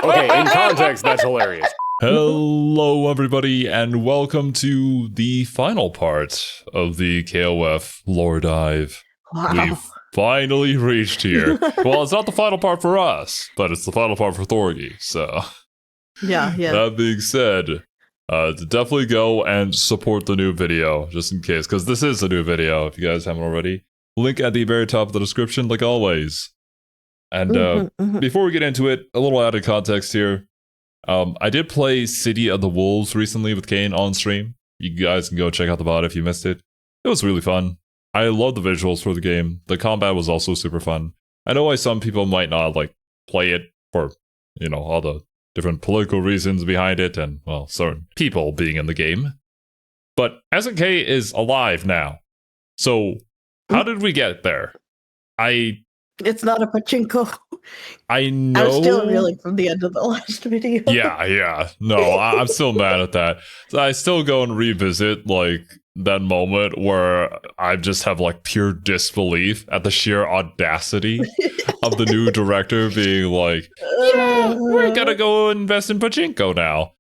Okay, in context, that's hilarious. Hello, everybody, and welcome to the final part of the KOF lore dive. Wow. We've finally reached here. Well, it's not the final part for us, but it's the final part for Thorgi. So, Yeah. that being said, definitely go and support the new video, just in case, because this is a new video, if you guys haven't already. Link at the very top of the description, like always. And before we get into it, a little added context here. I did play City of the Wolves recently with Kane on stream. You guys can go check out the VOD if you missed it. It was really fun. I love the visuals for the game. The combat was also super fun. I know why some people might not play it for, all the different political reasons behind it and, well, certain people being in the game. But SNK is alive now. So, how did we get there? It's not a pachinko. I know. I'm still reeling from the end of the last video. Yeah. No, I'm still mad at that. So I still go and revisit, that moment where I just have, pure disbelief at the sheer audacity of the new director being like, yeah, we're gonna go invest in pachinko now.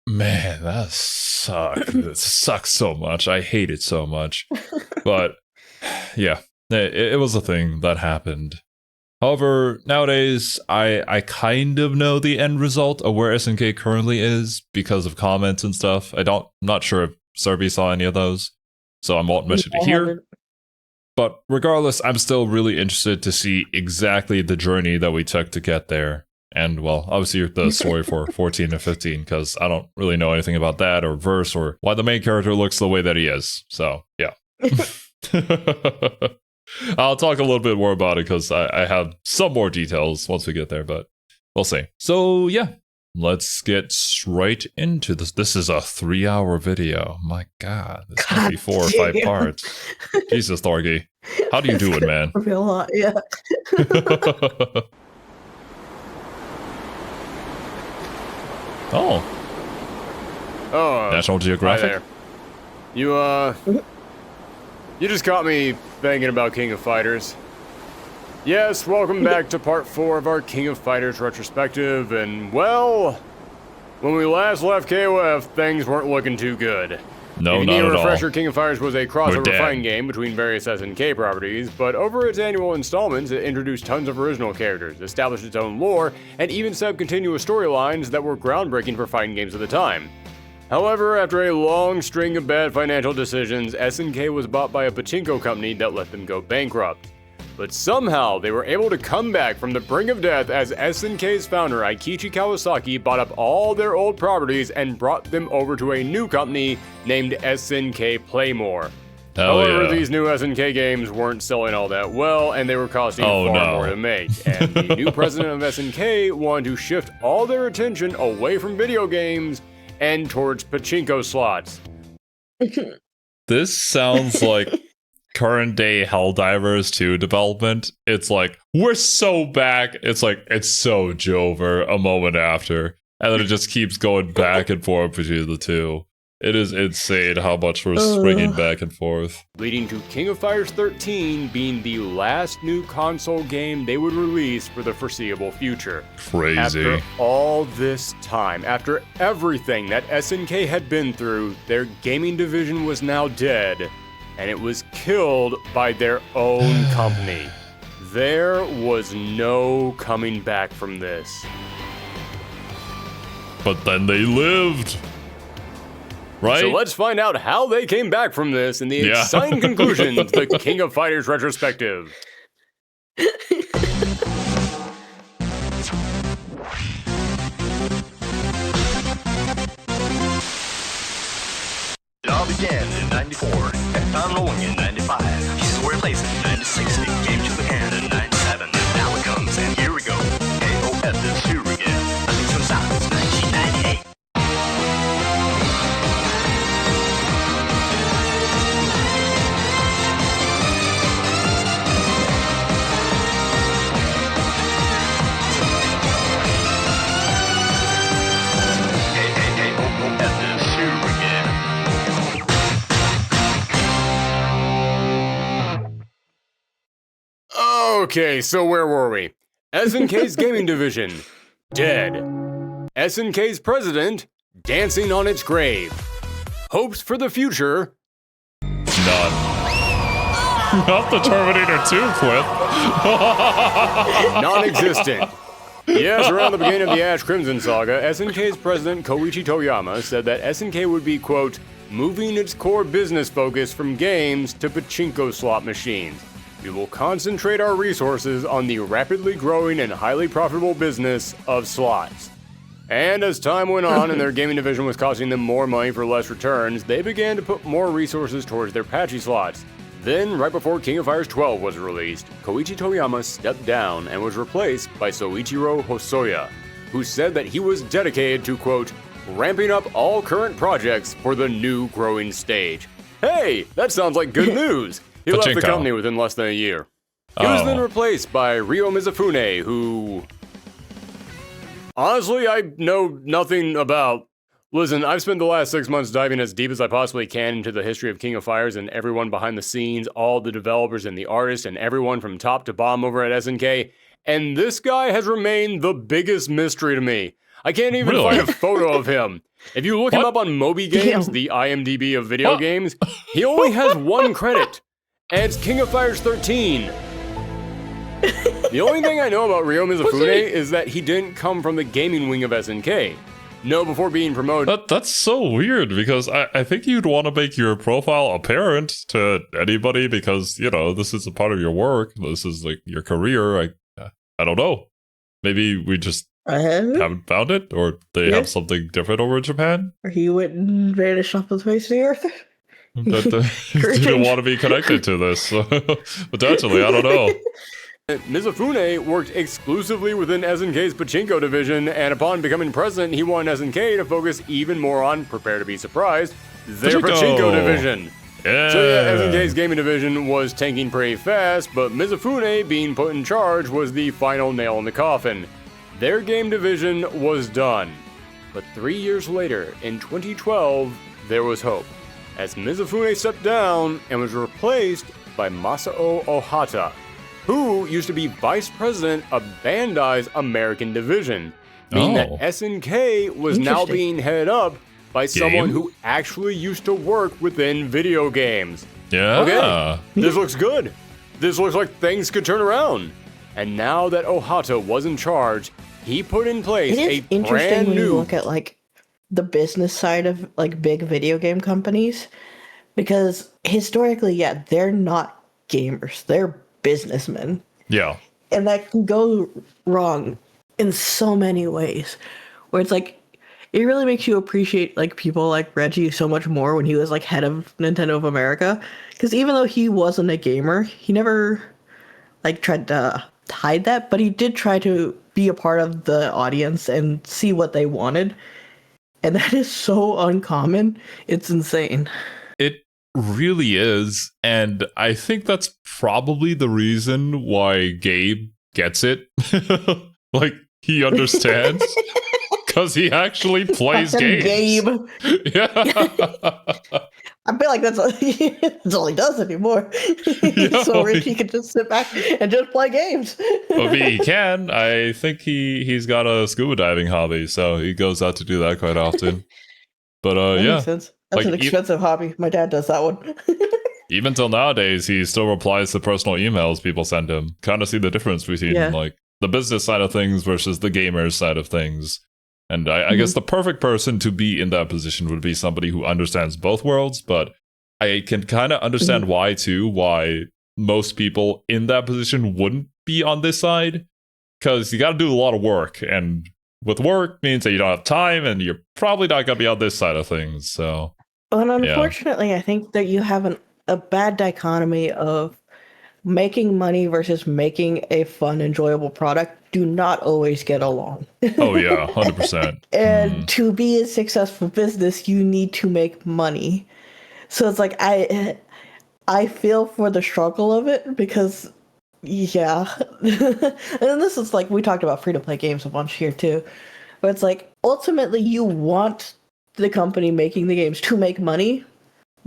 Man, that sucks. It sucks so much. I hate it so much. But, yeah. It was a thing that happened. However, nowadays, I kind of know the end result of where SNK currently is because of comments and stuff. I'm not sure if Serby saw any of those, so I won't mention it here. But regardless, I'm still really interested to see exactly the journey that we took to get there. And, well, obviously the story for 14 and 15, because I don't really know anything about that or verse or why the main character looks the way that he is. So, yeah. I'll talk a little bit more about it because I have some more details once we get there, but we'll see. So yeah, let's get straight into this. This is a 3-hour video. My God, this might be 4 or 5 parts. Jesus, Thorgi. How do you do it, man? A lot, yeah. Oh, National Geographic. Hi there. You just caught me thinking about King of Fighters. Yes, welcome back to part 4 of our King of Fighters retrospective, and well, when we last left KOF, things weren't looking too good. No, if you not need a at all. refresher, King of Fighters was a crossover dead. fighting game between various SNK properties, but over its annual installments, it introduced tons of original characters, established its own lore, and even set up continuous storylines that were groundbreaking for fighting games at the time. However, after a long string of bad financial decisions, SNK was bought by a pachinko company that let them go bankrupt. But somehow, they were able to come back from the brink of death as SNK's founder Aikichi Kawasaki bought up all their old properties and brought them over to a new company named SNK Playmore. However, these new SNK games weren't selling all that well, and they were costing far more to make. And the new president of SNK wanted to shift all their attention away from video games and towards pachinko slots. This sounds like current day Helldivers 2 development. It's we're so back. It's it's so Jover a moment after. And then it just keeps going back and forth between the two. It is insane how much we're swinging back and forth. Leading to King of Fighters 13 being the last new console game they would release for the foreseeable future. Crazy. After all this time, after everything that SNK had been through, their gaming division was now dead, and it was killed by their own company. There was no coming back from this. But then they lived. Right? So let's find out how they came back from this in the exciting conclusion to the King of Fighters retrospective. It all began in 94, and found rolling in 95. Pieces were replaced in 96, it came to the end in 97. Now it comes, and here we go. KOF is here again. Nothing's from Saga since 1998. Okay, so where were we? SNK's gaming division, dead. SNK's president, dancing on its grave. Hopes for the future, None. Not the Terminator 2 clip. non-existent. Yes, around the beginning of the Ash Crimson saga, SNK's president Koichi Toyama said that SNK would be, quote, moving its core business focus from games to pachinko slot machines. We will concentrate our resources on the rapidly growing and highly profitable business of slots. And as time went on and their gaming division was costing them more money for less returns, they began to put more resources towards their patchy slots. Then, right before King of Fighters 12 was released, Koichi Toyama stepped down and was replaced by Soichiro Hosoya, who said that he was dedicated to, quote, ramping up all current projects for the new growing stage. Hey, that sounds like good news! He left the Pachinko. company within less than a year. He was then replaced by Ryo Mizufune, who... honestly, I know nothing about. Listen, I've spent the last 6 months diving as deep as I possibly can into the history of King of Fighters and everyone behind the scenes, all the developers and the artists, and everyone from top to bottom over at SNK, and this guy has remained the biggest mystery to me. I can't even Really? find a photo of him. If you look him up on Moby Games, the IMDb of video games, he only has one credit, and it's King of Fighters 13. The only thing I know about Ryo Mizufune is that he didn't come from the gaming wing of SNK. No, before being promoted. That's so weird because I think you'd want to make your profile apparent to anybody because, you know, this is a part of your work. This is like your career. I don't know. Maybe we just haven't found it, or they have something different over in Japan. Or he went and vanished off the face of the earth. That didn't want to be connected to this. Potentially, I don't know. Mizufune worked exclusively within SNK's Pachinko division, and upon becoming president, he wanted SNK to focus even more on, prepare to be surprised, their Pachinko division. Yeah. So yeah, SNK's gaming division was tanking pretty fast, but Mizufune being put in charge was the final nail in the coffin. Their game division was done. But 3 years later, in 2012, there was hope, as Mizufune stepped down and was replaced by Masao Ohata, who used to be vice president of Bandai's American division, meaning that SNK was now being headed up by someone who actually used to work within video games. Yeah. Okay, this looks good. This looks like things could turn around. And now that Ohata was in charge, he put in place It is a interesting brand when you new... look at like the business side of like big video game companies, because historically, yeah, they're not gamers. They're businessmen. Yeah. And that can go wrong in so many ways, where it's like, it really makes you appreciate like people like Reggie so much more when he was like head of Nintendo of America. Because even though he wasn't a gamer, he never like tried to hide that, but he did try to be a part of the audience and see what they wanted. And that is so uncommon. It's insane. It really is. And I think that's probably the reason why Gabe gets it. Like, he understands. Because he actually plays Fucking games. Gabe. Yeah. I feel like that's all he does anymore. He's so rich he can just sit back and just play games. I mean, he can. I think he's got a scuba diving hobby, so he goes out to do that quite often. But That yeah, makes sense. That's like, an expensive hobby. My dad does that one. even till nowadays, he still replies to personal emails people send him. Kind of see the difference between like the business side of things versus the gamers side of things. And I guess the perfect person to be in that position would be somebody who understands both worlds, but I can kind of understand why most people in that position wouldn't be on this side, because you got to do a lot of work, and with work means that you don't have time, and you're probably not going to be on this side of things. So, And unfortunately, I think that you have a bad dichotomy of making money versus making a fun, enjoyable product do not always get along. oh yeah, 100%. And to be a successful business, you need to make money. So it's like I feel for the struggle of it, because and this is like, we talked about free-to-play games a bunch here too, but it's like ultimately you want the company making the games to make money,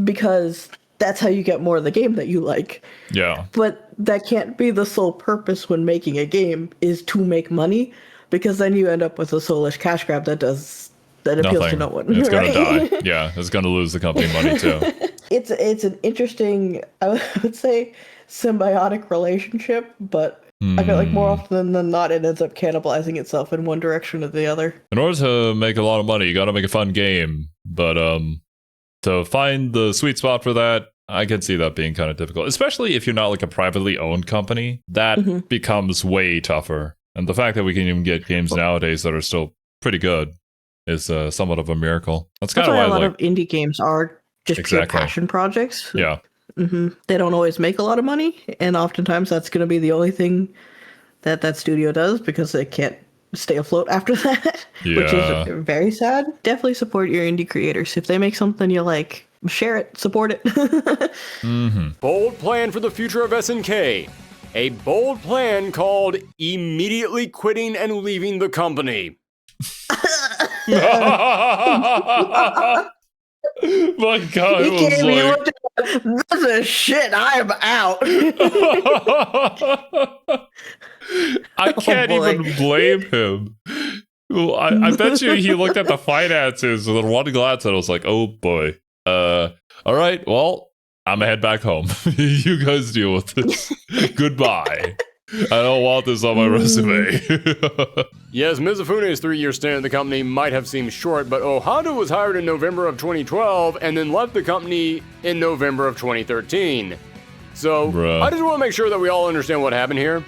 because that's how you get more of the game that you like. Yeah. But that can't be the sole purpose when making a game, is to make money, because then you end up with a soulless cash grab that appeals to no one. It's right? gonna die. Yeah, it's gonna lose the company money too. It's an interesting, I would say, symbiotic relationship, but I feel like more often than not, it ends up cannibalizing itself in one direction or the other. In order to make a lot of money, you gotta make a fun game. But to find the sweet spot for that, I can see that being kind of difficult, especially if you're not like a privately owned company. That becomes way tougher. And the fact that we can even get games nowadays that are still pretty good is somewhat of a miracle. That's kind of why a lot of indie games are just pure passion projects. Yeah. They don't always make a lot of money, and oftentimes that's going to be the only thing that studio does, because they can't stay afloat after that, which is very sad. Definitely support your indie creators. If they make something you like, share it, support it. Bold plan for the future of SNK. A bold plan called immediately quitting and leaving the company. My God, He came, he looked at, this is shit, I'm out. I can't even blame him. Well, I bet you he looked at the finances with one glance and was like, oh boy. All right, well, I'm gonna head back home. You guys deal with this. Goodbye. I don't want this on my resume. Yes, Mizufune's 3-year stint at the company might have seemed short, but Ohata was hired in November of 2012 and then left the company in November of 2013. So, I just want to make sure that we all understand what happened here.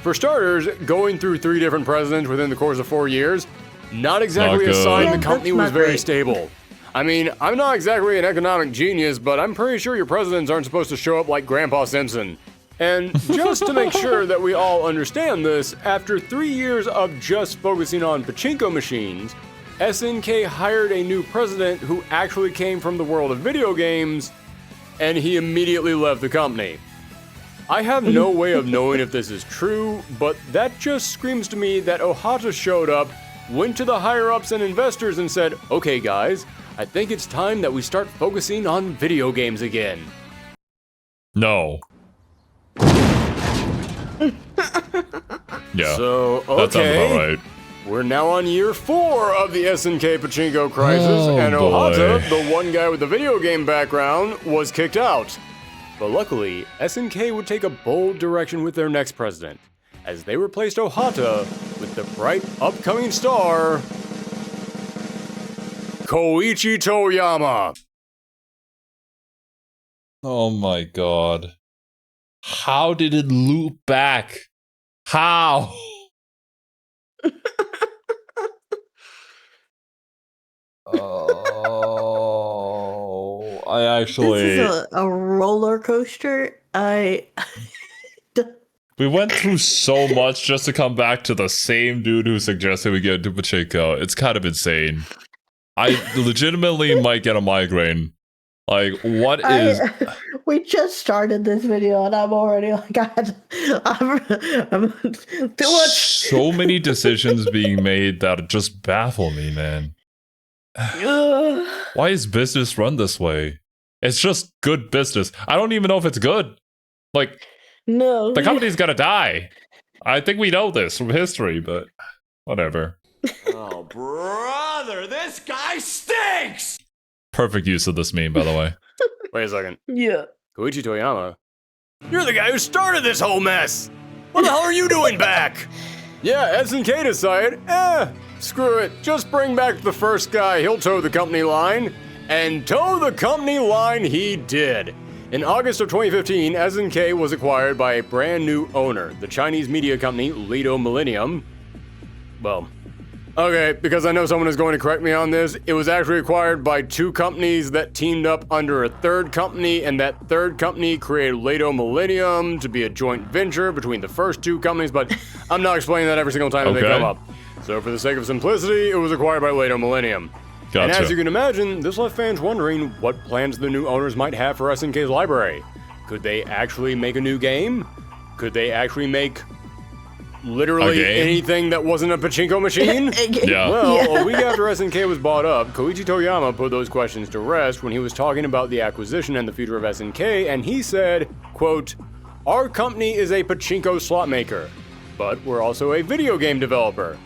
For starters, going through 3 different presidents within the course of 4 years, not exactly a sign the company was very stable. I mean, I'm not exactly an economic genius, but I'm pretty sure your presidents aren't supposed to show up like Grandpa Simpson. And just to make sure that we all understand this, after 3 years of just focusing on pachinko machines, SNK hired a new president who actually came from the world of video games, and he immediately left the company. I have no way of knowing if this is true, but that just screams to me that Ohata showed up, went to the higher-ups and investors and said, okay guys, I think it's time that we start focusing on video games again. No. Yeah, so, okay. That sounds about right. We're now on year 4 of the SNK Pachinko crisis, and Ohata, the one guy with the video game background, was kicked out. But luckily, SNK would take a bold direction with their next president, as they replaced Ohata with the bright upcoming star, Koichi Toyama. Oh my God. How did it loop back? How? Oh, I actually... This is a roller coaster. We went through so much just to come back to the same dude who suggested we get into Pachinko. It's kind of insane. I legitimately might get a migraine. Like, what is... We just started this video and I'm already like, God, I'm too much. So many decisions being made that just baffle me, man. Why is business run this way? It's just good business. I don't even know if it's good. Like, no, the company's gonna die. I think we know this from history, but whatever. Oh, brother, this guy stinks! Perfect use of this meme, by the way. Wait a second. Yeah. Koichi Toyama? You're the guy who started this whole mess! What the hell are you doing back? Yeah, SNK decided, screw it. Just bring back the first guy. He'll toe the company line. And toe the company line he did. In August of 2015, SNK was acquired by a brand new owner, the Chinese media company Lido Millennium. Well, okay, because I know someone is going to correct me on this, it was actually acquired by 2 companies that teamed up under a third company, and that third company created Lido Millennium to be a joint venture between the first 2 companies, but I'm not explaining that every single time that they come up. So for the sake of simplicity, it was acquired by Lido Millennium. Gotcha. And as you can imagine, this left fans wondering what plans the new owners might have for SNK's library. Could they actually make a new game? Could they actually make Literally anything that wasn't a pachinko machine? Yeah. Well, a week after SNK was bought up, Koichi Toyama put those questions to rest when he was talking about the acquisition and the future of SNK, and he said, quote, "Our company is a pachinko slot maker, but we're also a video game developer.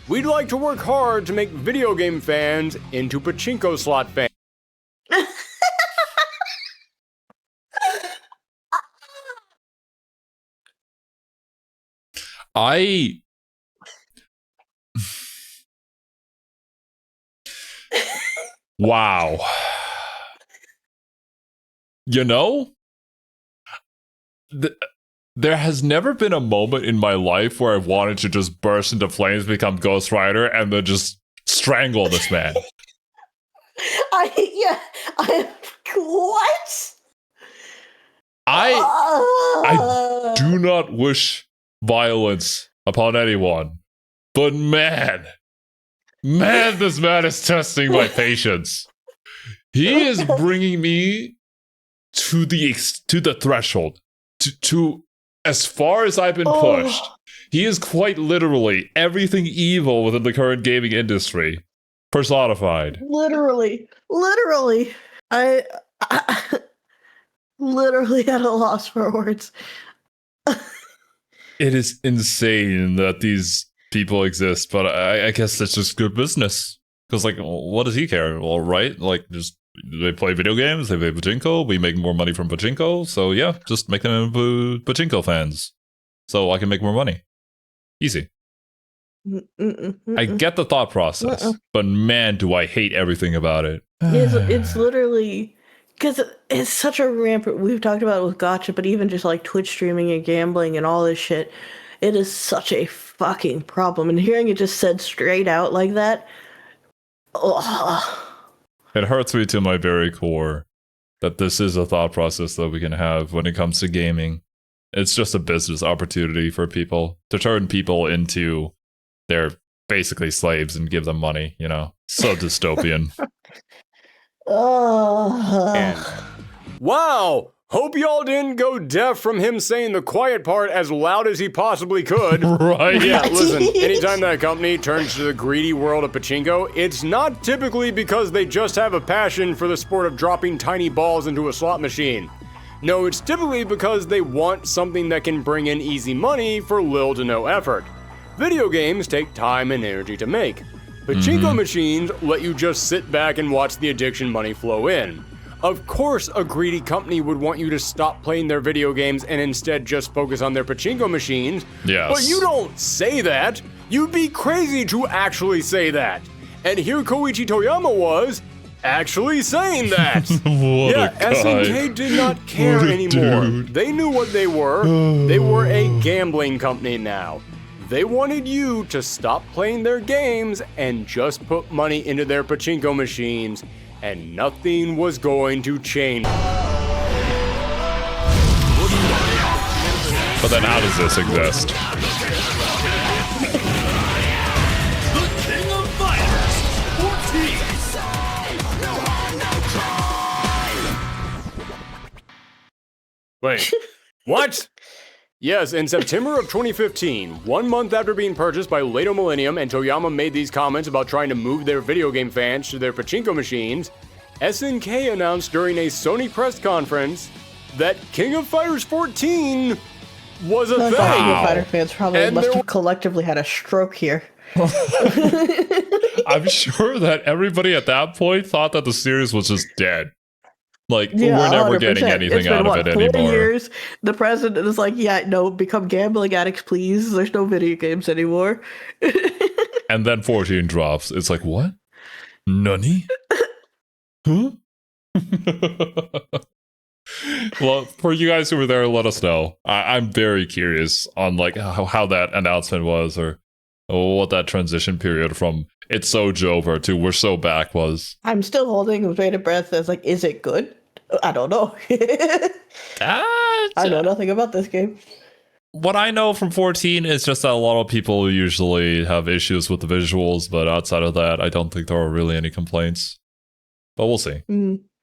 We'd like to work hard to make video game fans into pachinko slot fans." Wow. You know, there has never been a moment in my life where I've wanted to just burst into flames, become Ghost Rider, and then just strangle this man. What? I do not wish violence upon anyone, but man, this man is testing my patience. He is bringing me to the threshold, to as far as I've been pushed. He is quite literally everything evil within the current gaming industry personified. Literally. I literally at a loss for words. It is insane that these people exist, but I guess that's just good business. Because, like, what does he care? Well, right? Like, just they play video games, they play pachinko, we make more money from pachinko, so yeah, just make them pachinko fans. So I can make more money. Easy. I get the thought process, but man, do I hate everything about it. It's literally... Because it's such a rampant... We've talked about it with gacha, but even just like Twitch streaming and gambling and all this shit, it is such a fucking problem. And hearing it just said straight out like that... It hurts me to my very core that this is a thought process that we can have when it comes to gaming. It's just a business opportunity for people to turn people into their basically slaves and give them money, you know? So dystopian. Wow! Hope y'all didn't go deaf from him saying the quiet part as loud as he possibly could. Right? Yeah, listen, anytime that company turns to the greedy world of pachinko, it's not typically because they just have a passion for the sport of dropping tiny balls into a slot machine. No, it's typically because they want something that can bring in easy money for little to no effort. Video games take time and energy to make. Pachinko machines let you just sit back and watch the addiction money flow in. Of course, a greedy company would want you to stop playing their video games and instead just focus on their pachinko machines. Yes. But you don't say that. You'd be crazy to actually say that. And here Koichi Toyama was actually saying that. What a guy. SNK did not care anymore. Dude. They knew what they were. They were a gambling company now. They wanted you to stop playing their games and just put money into their pachinko machines, and nothing was going to change. But then how does this exist? Wait, what? Yes, in September of 2015, 1 month after being purchased by Lato Millennium and Toyama made these comments about trying to move their video game fans to their pachinko machines, SNK announced during a Sony press conference that King of Fighters 14 was a thing. King of Fighter fans probably And must there have collectively had a stroke here. I'm sure that everybody at that point thought that the series was just dead. Like, Yeah, we're never 100%. getting anything It's been, out of it 40 anymore. years, the president is like, yeah, no, become gambling addicts, please. There's no video games anymore. And then 14 drops. It's like, what? Nani? Huh? Well, for you guys who were there, let us know. I'm very curious on like how that announcement was, or what that transition period from it's so over to we're so back was. I'm still holding with bated breath as like, is it good? I don't know. I know nothing about this game. What I know from 14 is just that a lot of people usually have issues with the visuals, but outside of that, I don't think there are really any complaints. But we'll see.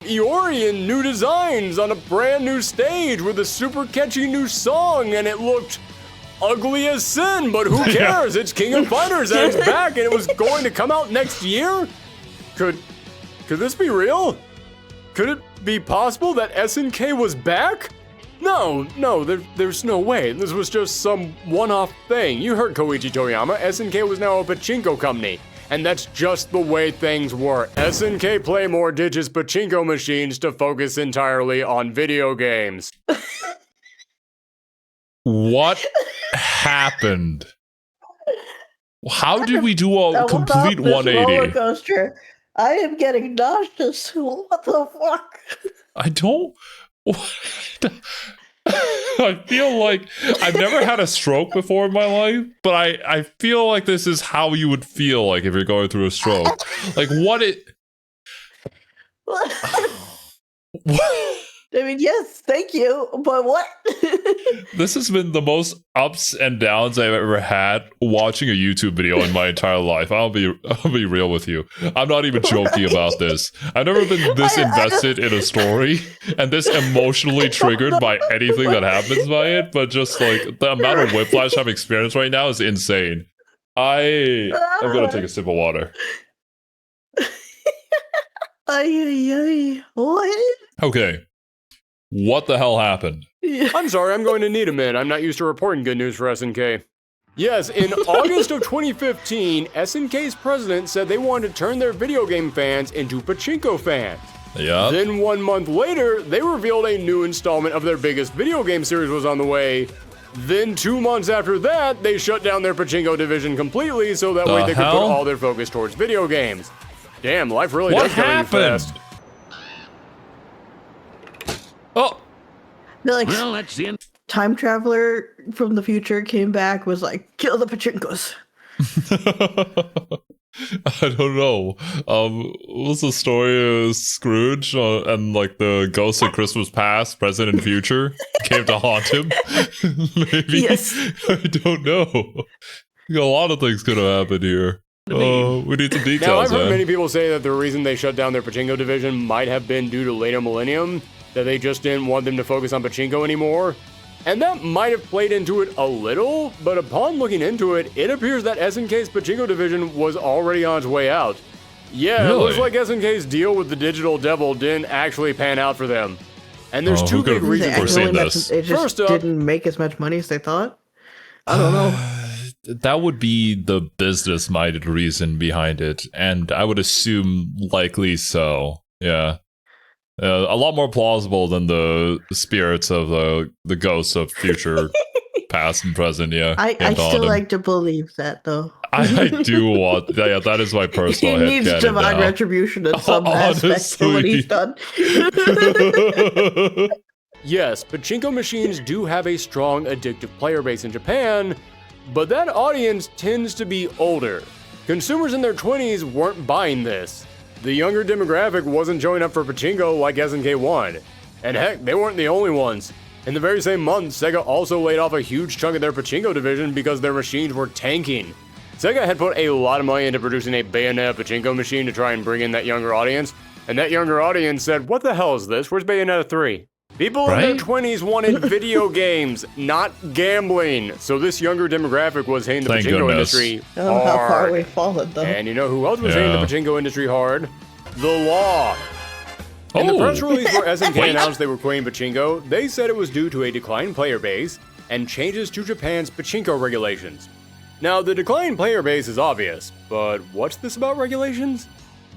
Iori in new designs on a brand new stage with a super catchy new song, and it looked ugly as sin, but who cares? It's King of Fighters and it's back and it was going to come out next year? Could this be real? Could it be possible that SNK was back? No, there's no way. This was just some one-off thing. You heard Koichi Toyama. SNK was now a pachinko company. And that's just the way things were. SNK Playmore ditches pachinko machines to focus entirely on video games. What happened? How did we do a complete 180? Roller coaster. I am getting nauseous. What the fuck? I don't. I feel like I've never had a stroke before in my life, but I feel like this is how you would feel like if you're going through a stroke. Like what I mean, yes, thank you, but what? This has been the most ups and downs I've ever had watching a YouTube video in my entire life. I'll be real with you. I'm not even joking about this. I've never been this invested in a story and this emotionally triggered by anything that happens by it, but just like the amount of whiplash I've experienced right now is insane. I'm gonna take a sip of water. What? Okay. What the hell happened? I'm sorry, I'm going to need a minute. I'm not used to reporting good news for SNK. Yes, in August of 2015, SNK's president said they wanted to turn their video game fans into pachinko fans. Yeah. Then 1 month later, they revealed a new installment of their biggest video game series was on the way. Then 2 months after that, they shut down their pachinko division completely so that way they could put all their focus towards video games. Damn, life really does go you fast. Oh, Like, Well, that's the end. time traveler from the future came back, was like, kill the pachinkos. I don't know. What's the story of Scrooge and like the ghosts of Christmas past, present, and future came to haunt him? Maybe. Yes. I don't know. A lot of things could have happened here. We need some details. Now, I've heard man. many people say that the reason they shut down their pachinko division might have been due to later millennium, that they just didn't want them to focus on pachinko anymore. And that might have played into it a little, but upon looking into it, it appears that SNK's pachinko division was already on its way out. Yeah, Really? It looks like SNK's deal with the digital devil didn't actually pan out for them. And there's two who big could've reasons for foreseen this. this? It just First up- didn't make as much money as they thought. I don't know. That would be the business-minded reason behind it, and I would assume likely so. Yeah. A lot more plausible than the spirits of the ghosts of future, past, and present. Yeah, I still like to believe that, though. I do want. Yeah, that is my personal. He needs headcanon divine now. retribution in some aspect of what he's done. Yes, pachinko machines do have a strong addictive player base in Japan, but that audience tends to be older. Consumers in their 20s weren't buying this. The younger demographic wasn't showing up for pachinko like SNK wanted. And heck, they weren't the only ones. In the very same month, Sega also laid off a huge chunk of their pachinko division because their machines were tanking. Sega had put a lot of money into producing a Bayonetta pachinko machine to try and bring in that younger audience, and that younger audience said, "What the hell is this? Where's Bayonetta 3? People in their 20s wanted video games, not gambling. So this younger demographic was hitting the Thank pachinko goodness. industry I don't know how far hard. we've fallen, though. And you know who else was hitting the Yeah. pachinko industry hard? The law. In the press release where SNK announced they were quitting pachinko, they said it was due to a declined player base and changes to Japan's pachinko regulations. Now, the declined player base is obvious, but what's this about regulations?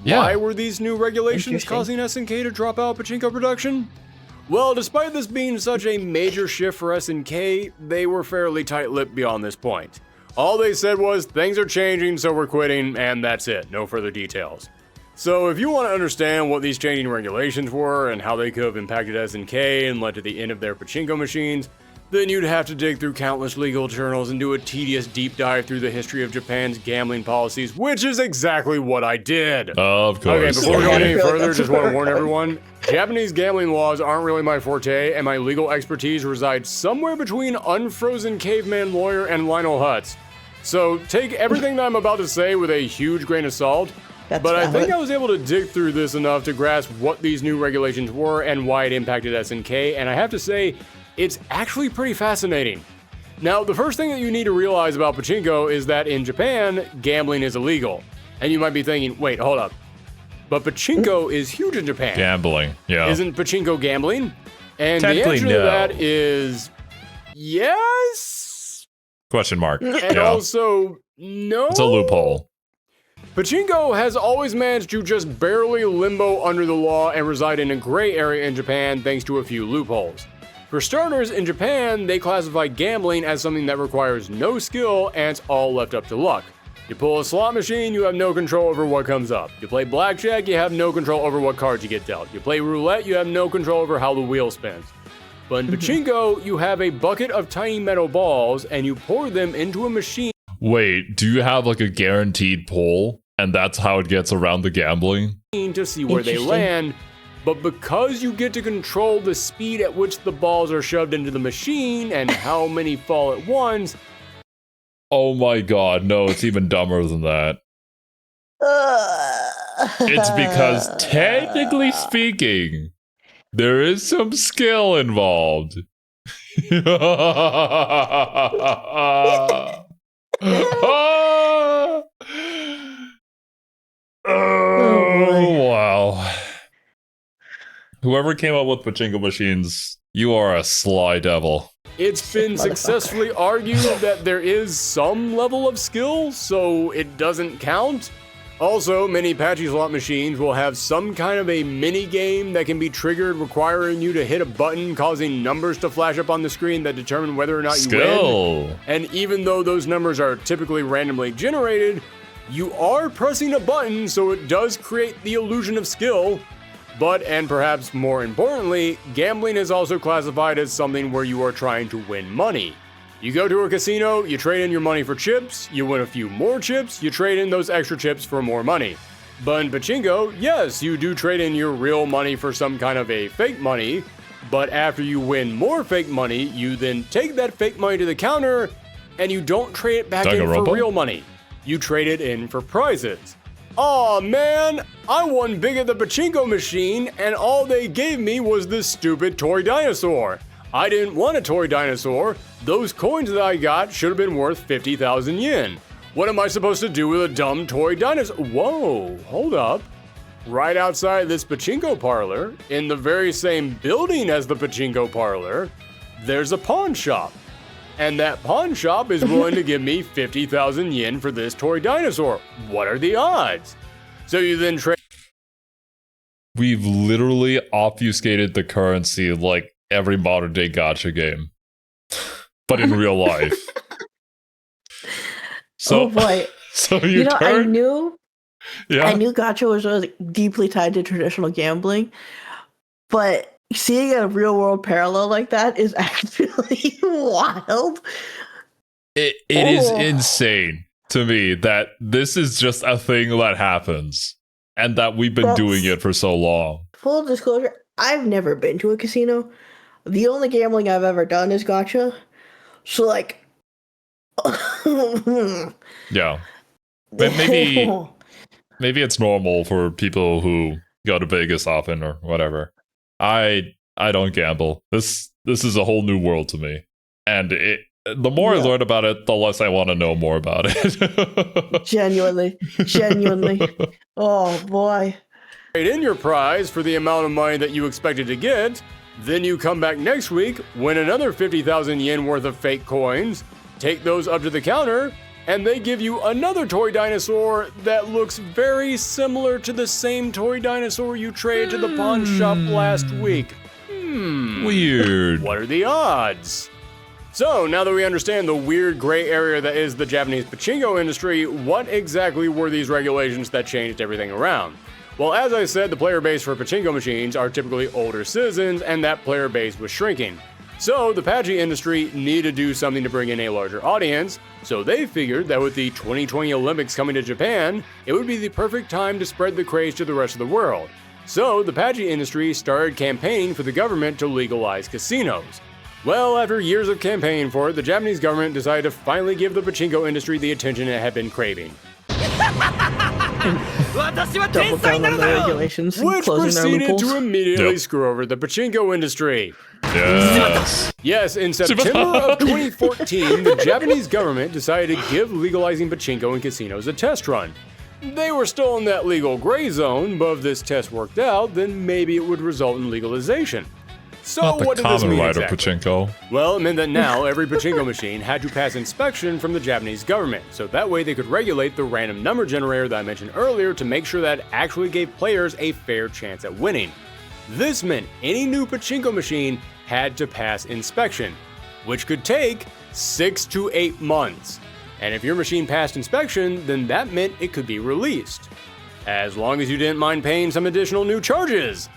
Yeah. Why were these new regulations Interesting. causing SNK to drop out pachinko production? Well, despite this being such a major shift for SNK, they were fairly tight-lipped beyond this point. All they said was, things are changing, so we're quitting, and that's it, no further details. So if you want to understand what these changing regulations were and how they could have impacted SNK and led to the end of their pachinko machines, then you'd have to dig through countless legal journals and do a tedious deep dive through the history of Japan's gambling policies, which is exactly what I did. Of Okay, course. before we go I any feel like further, that's just want to fair. warn everyone, Japanese gambling laws aren't really my forte, and my legal expertise resides somewhere between Unfrozen Caveman Lawyer and Lionel Hutz. So take everything that I'm about to say with a huge grain of salt, That's but I valid. think I was able to dig through this enough to grasp what these new regulations were and why it impacted SNK, and I have to say, it's actually pretty fascinating. Now, the first thing that you need to realize about pachinko is that in Japan, gambling is illegal. And you might be thinking, wait, hold up. But pachinko is huge in Japan. Gambling, yeah. Isn't pachinko gambling? And the Technically, answer to no. that is yes. Question mark. And Yeah. also, no. It's a loophole. Pachinko has always managed to just barely limbo under the law and reside in a gray area in Japan thanks to a few loopholes. For starters, in Japan, they classify gambling as something that requires no skill and it's all left up to luck. You pull a slot machine, you have no control over what comes up. You play blackjack, you have no control over what cards you get dealt. You play roulette, you have no control over how the wheel spins. But in pachinko, you have a bucket of tiny metal balls and you pour them into a machine. Wait, do you have like a guaranteed pull? And that's how it gets around the gambling? To see where they Interesting. land, but because you get to control the speed at which the balls are shoved into the machine and how many fall at once, Oh my god, no, it's even dumber than that. It's because, technically speaking, there is some skill involved. Oh, wow. Whoever came up with pachinko machines, you are a sly devil. it's been successfully argued that there is some level of skill, so it doesn't count. Also, many patchy slot machines will have some kind of a mini game that can be triggered requiring you to hit a button causing numbers to flash up on the screen that determine whether or not you win. Skill. And even though those numbers are typically randomly generated, you are pressing a button, so it does create the illusion of skill. But, and perhaps more importantly, gambling is also classified as something where you are trying to win money. You go to a casino, you trade in your money for chips, you win a few more chips, you trade in those extra chips for more money. But in pachinko, yes, you do trade in your real money for some kind of a fake money, but after you win more fake money, you then take that fake money to the counter, and you don't trade it back in for Danganronpa? real money. You trade it in for prizes. Aw man, I won big at the pachinko machine, and all they gave me was this stupid toy dinosaur. I didn't want a toy dinosaur. Those coins that I got should have been worth 50,000 yen. What am I supposed to do with a dumb toy dinosaur? Whoa, hold up. Right outside this pachinko parlor, in the very same building as the pachinko parlor, there's a pawn shop. And that pawn shop is willing to give me 50,000 yen for this toy dinosaur. What are the odds? So you then trade. We've literally obfuscated the currency like every modern day gacha game, but in real life. So, Oh boy. so you, I turn, knew yeah. gacha was really deeply tied to traditional gambling, but seeing a real world parallel like that is actually wild. It is Oh. insane to me that this is just a thing that happens and that we've been Well, doing it for so long. Full disclosure, I've never been to a casino. The only gambling I've ever done is gacha. So like Yeah. Maybe it's normal for people who go to Vegas often or whatever. I don't gamble. This is a whole new world to me. And the more I Yeah. learn about it, the less I want to know more about it. Genuinely. Oh boy. Trade in your prize for the amount of money that you expected to get. Then you come back next week, win another 50,000 yen worth of fake coins, take those up to the counter, and they give you another toy dinosaur that looks very similar to the same toy dinosaur you traded to the pawn shop last week. Weird. What are the odds? So, now that we understand the weird gray area that is the Japanese pachinko industry, what exactly were these regulations that changed everything around? Well, as I said, the player base for pachinko machines are typically older citizens, and that player base was shrinking. So, the patchy industry needed to do something to bring in a larger audience, so they figured that with the 2020 Olympics coming to Japan, it would be the perfect time to spread the craze to the rest of the world. So, the patchy industry started campaigning for the government to legalize casinos. Well, after years of campaigning for it, the Japanese government decided to finally give the pachinko industry the attention it had been craving. double down on the regulations and Which closing their proceeded loopholes. to immediately Yep. screw over the pachinko industry. Yes. Yes, in September of 2014, the Japanese government decided to give legalizing pachinko in casinos a test run. They were still in that legal gray zone, but if this test worked out, then maybe it would result in legalization. So Not the what did this common mean right of exactly? pachinko. Well, it meant that now every pachinko machine had to pass inspection from the Japanese government, so that way they could regulate the random number generator that I mentioned earlier to make sure that it actually gave players a fair chance at winning. This meant any new pachinko machine had to pass inspection, which could take 6 to 8 months. And if your machine passed inspection, then that meant it could be released, as long as you didn't mind paying some additional new charges.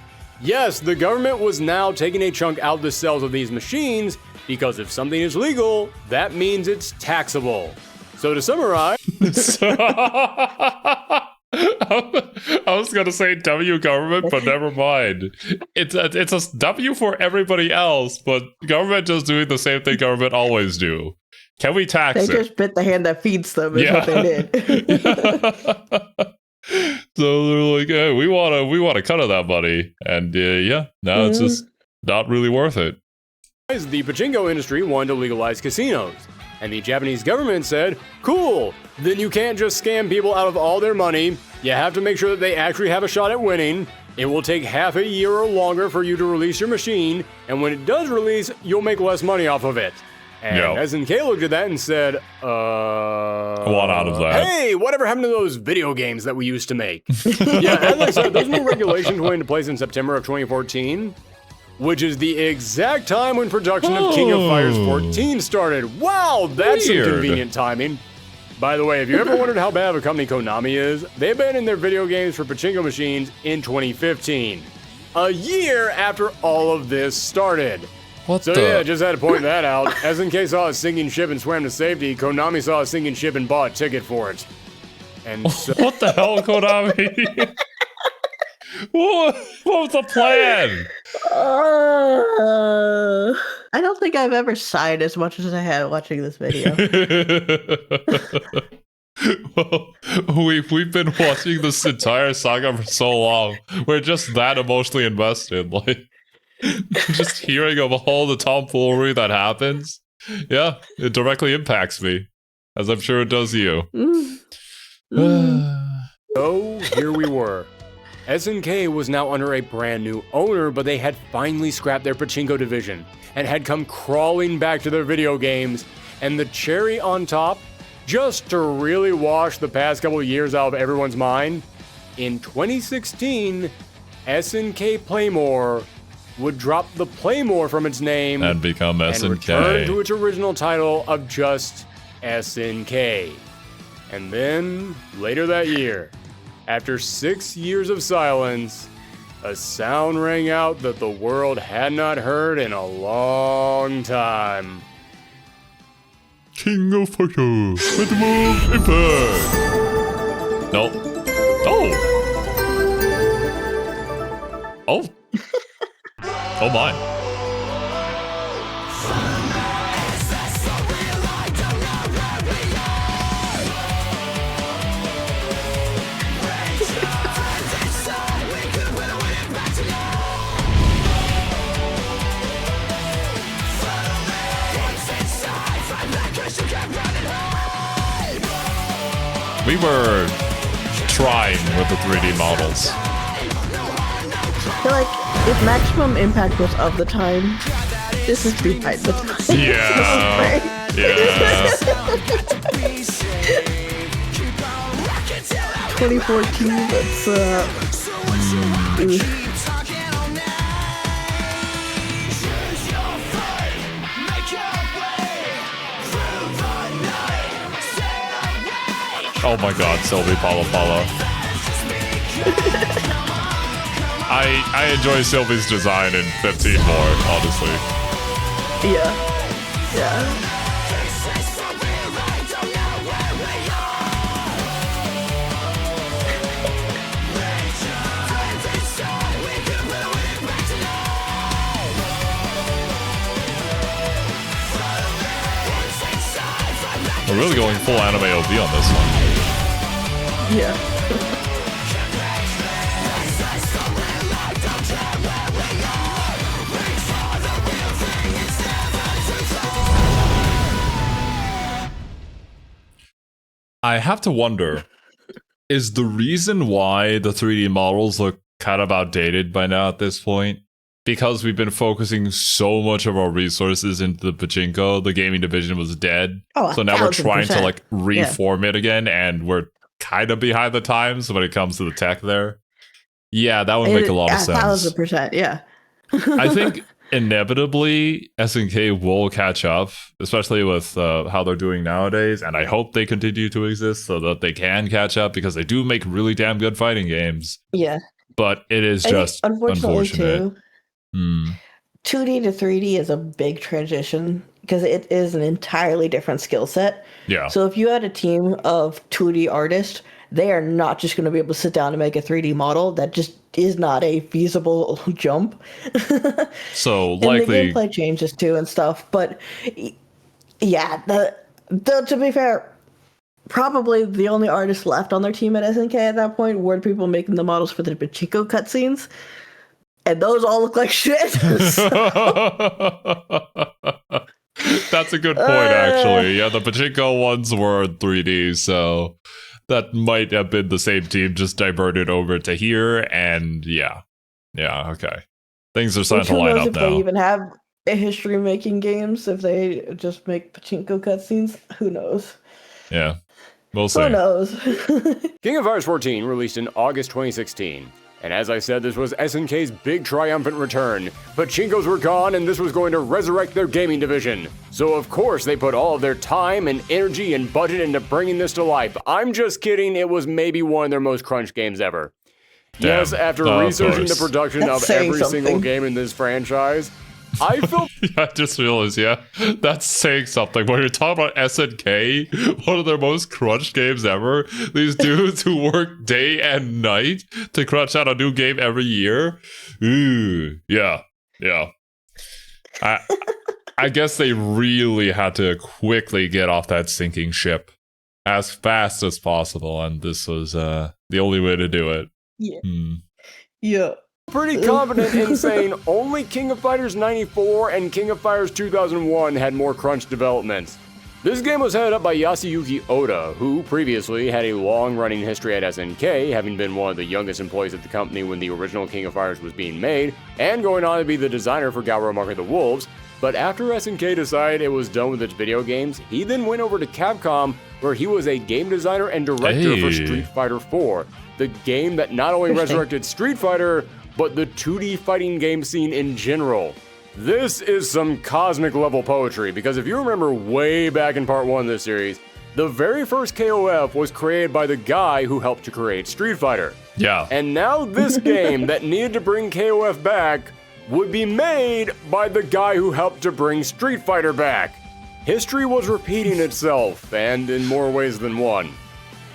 Yes, the government was now taking a chunk out of the sales of these machines, because if something is legal, that means it's taxable. So to summarize, I was gonna say W government, but never mind. It's a W for everybody else, but government just doing the same thing government always do. Can we tax They it? just bit the hand that feeds them, is what they did. So they're like, hey, we want a cut of that money, and now it's just not really worth it. the pachinko industry wanted to legalize casinos. And the Japanese government said, cool, then you can't just scam people out of all their money. You have to make sure that they actually have a shot at winning. It will take half a year or longer for you to release your machine, and when it does release, you'll make less money off of it. And SNK looked at that and said, What out of that? Hey, whatever happened to those video games that we used to make? Yeah, as I said, those new regulations went into place in September of 2014, which is the exact time when production of King of Fighters 14 started. Wow, that's some Weird. convenient timing. By the way, if you ever wondered how bad of a company Konami is, they abandoned their video games for pachinko machines in 2015. A year after all of this started. What So the? yeah, just had to point that out. SNK saw a sinking ship and swam to safety. Konami saw a sinking ship and bought a ticket for it. And so What the hell, Konami? what was the plan? I don't think I've ever sighed as much as I had watching this video. Well, we've been watching this entire saga for so long. We're just that emotionally invested. Like, just hearing of all the tomfoolery that happens, yeah, it directly impacts me, as I'm sure it does you. So here we were. SNK was now under a brand new owner, but they had finally scrapped their pachinko division and had come crawling back to their video games. And the cherry on top, just to really wash the past couple of years out of everyone's mind, in 2016, SNK Playmore would drop the Playmore from its name And become and return to SNK. its original title of just SNK. And then, later that year, after 6 years of silence, a sound rang out that the world had not heard in a long time. King of Fighters with the move impact. Nope. Oh. Oh my. We were trying with the 3D models. I feel like if Maximum Impact was of the time, this is behind the time. Yeah. Yeah. 2014, that's Oh my god, Sylvie Palo Palo. I enjoy Sylvie's design in 15 more, honestly. yeah. We're really going full anime OP on this one. Yeah. I have to wonder, is the reason why the 3D models look kind of outdated by now at this point because we've been focusing so much of our resources into the pachinko? The gaming division was dead. Oh, so now we're 1000%. trying to like reform it again, and we're kind of behind the times when it comes to the tech there. Yeah, that would make a lot of sense. 1000%, yeah. I think inevitably SNK will catch up, especially with how they're doing nowadays, and I hope they continue to exist so that they can catch up because they do make really damn good fighting games. Yeah. But it is just unfortunately unfortunate. Too, 2D to 3D is a big transition because it is an entirely different skill set. Yeah. So if you had a team of 2D artists, they are not just going to be able to sit down and make a 3D model. That just is not a feasible jump. So and likely the gameplay changes too and stuff. But yeah, to be fair, probably the only artists left on their team at SNK at that point were the people making the models for the pachinko cutscenes. And those all look like shit. That's a good point, actually. Yeah, the pachinko ones were 3D, so that might have been the same team just diverted over to here, and yeah, okay. Things are starting to line up if now. They even have a history making games if they just make pachinko cutscenes. Who knows? Yeah, we'll see. Who knows? King of Fighters 14 released in August 2016. And as I said, this was SNK's big triumphant return. Pachinkos were gone, and this was going to resurrect their gaming division. So of course they put all of their time and energy and budget into bringing this to life. I'm just kidding, it was maybe one of their most crunched games ever. Damn. Yes, after researching the production That's of every something. single game in this franchise, I feel I just realized, that's saying something. When you're talking about SNK, one of their most crunched games ever, these dudes who work day and night to crunch out a new game every year. Ooh, yeah. I guess they really had to quickly get off that sinking ship as fast as possible, and this was the only way to do it. Yeah. Yeah. pretty confident in saying only King of Fighters 94 and King of Fighters 2001 had more crunch developments. This game was headed up by Yasuyuki Oda, who previously had a long-running history at SNK, having been one of the youngest employees at the company when the original King of Fighters was being made, and going on to be the designer for Gauro Market the Wolves. But after SNK decided it was done with its video games, he then went over to Capcom, where he was a game designer and director for Street Fighter IV, the game that not only resurrected Street Fighter, but the 2D fighting game scene in general. This is some cosmic level poetry, because if you remember way back in part 1 of this series, the very first KOF was created by the guy who helped to create Street Fighter. Yeah. And now this game that needed to bring KOF back would be made by the guy who helped to bring Street Fighter back. History was repeating itself, and in more ways than one.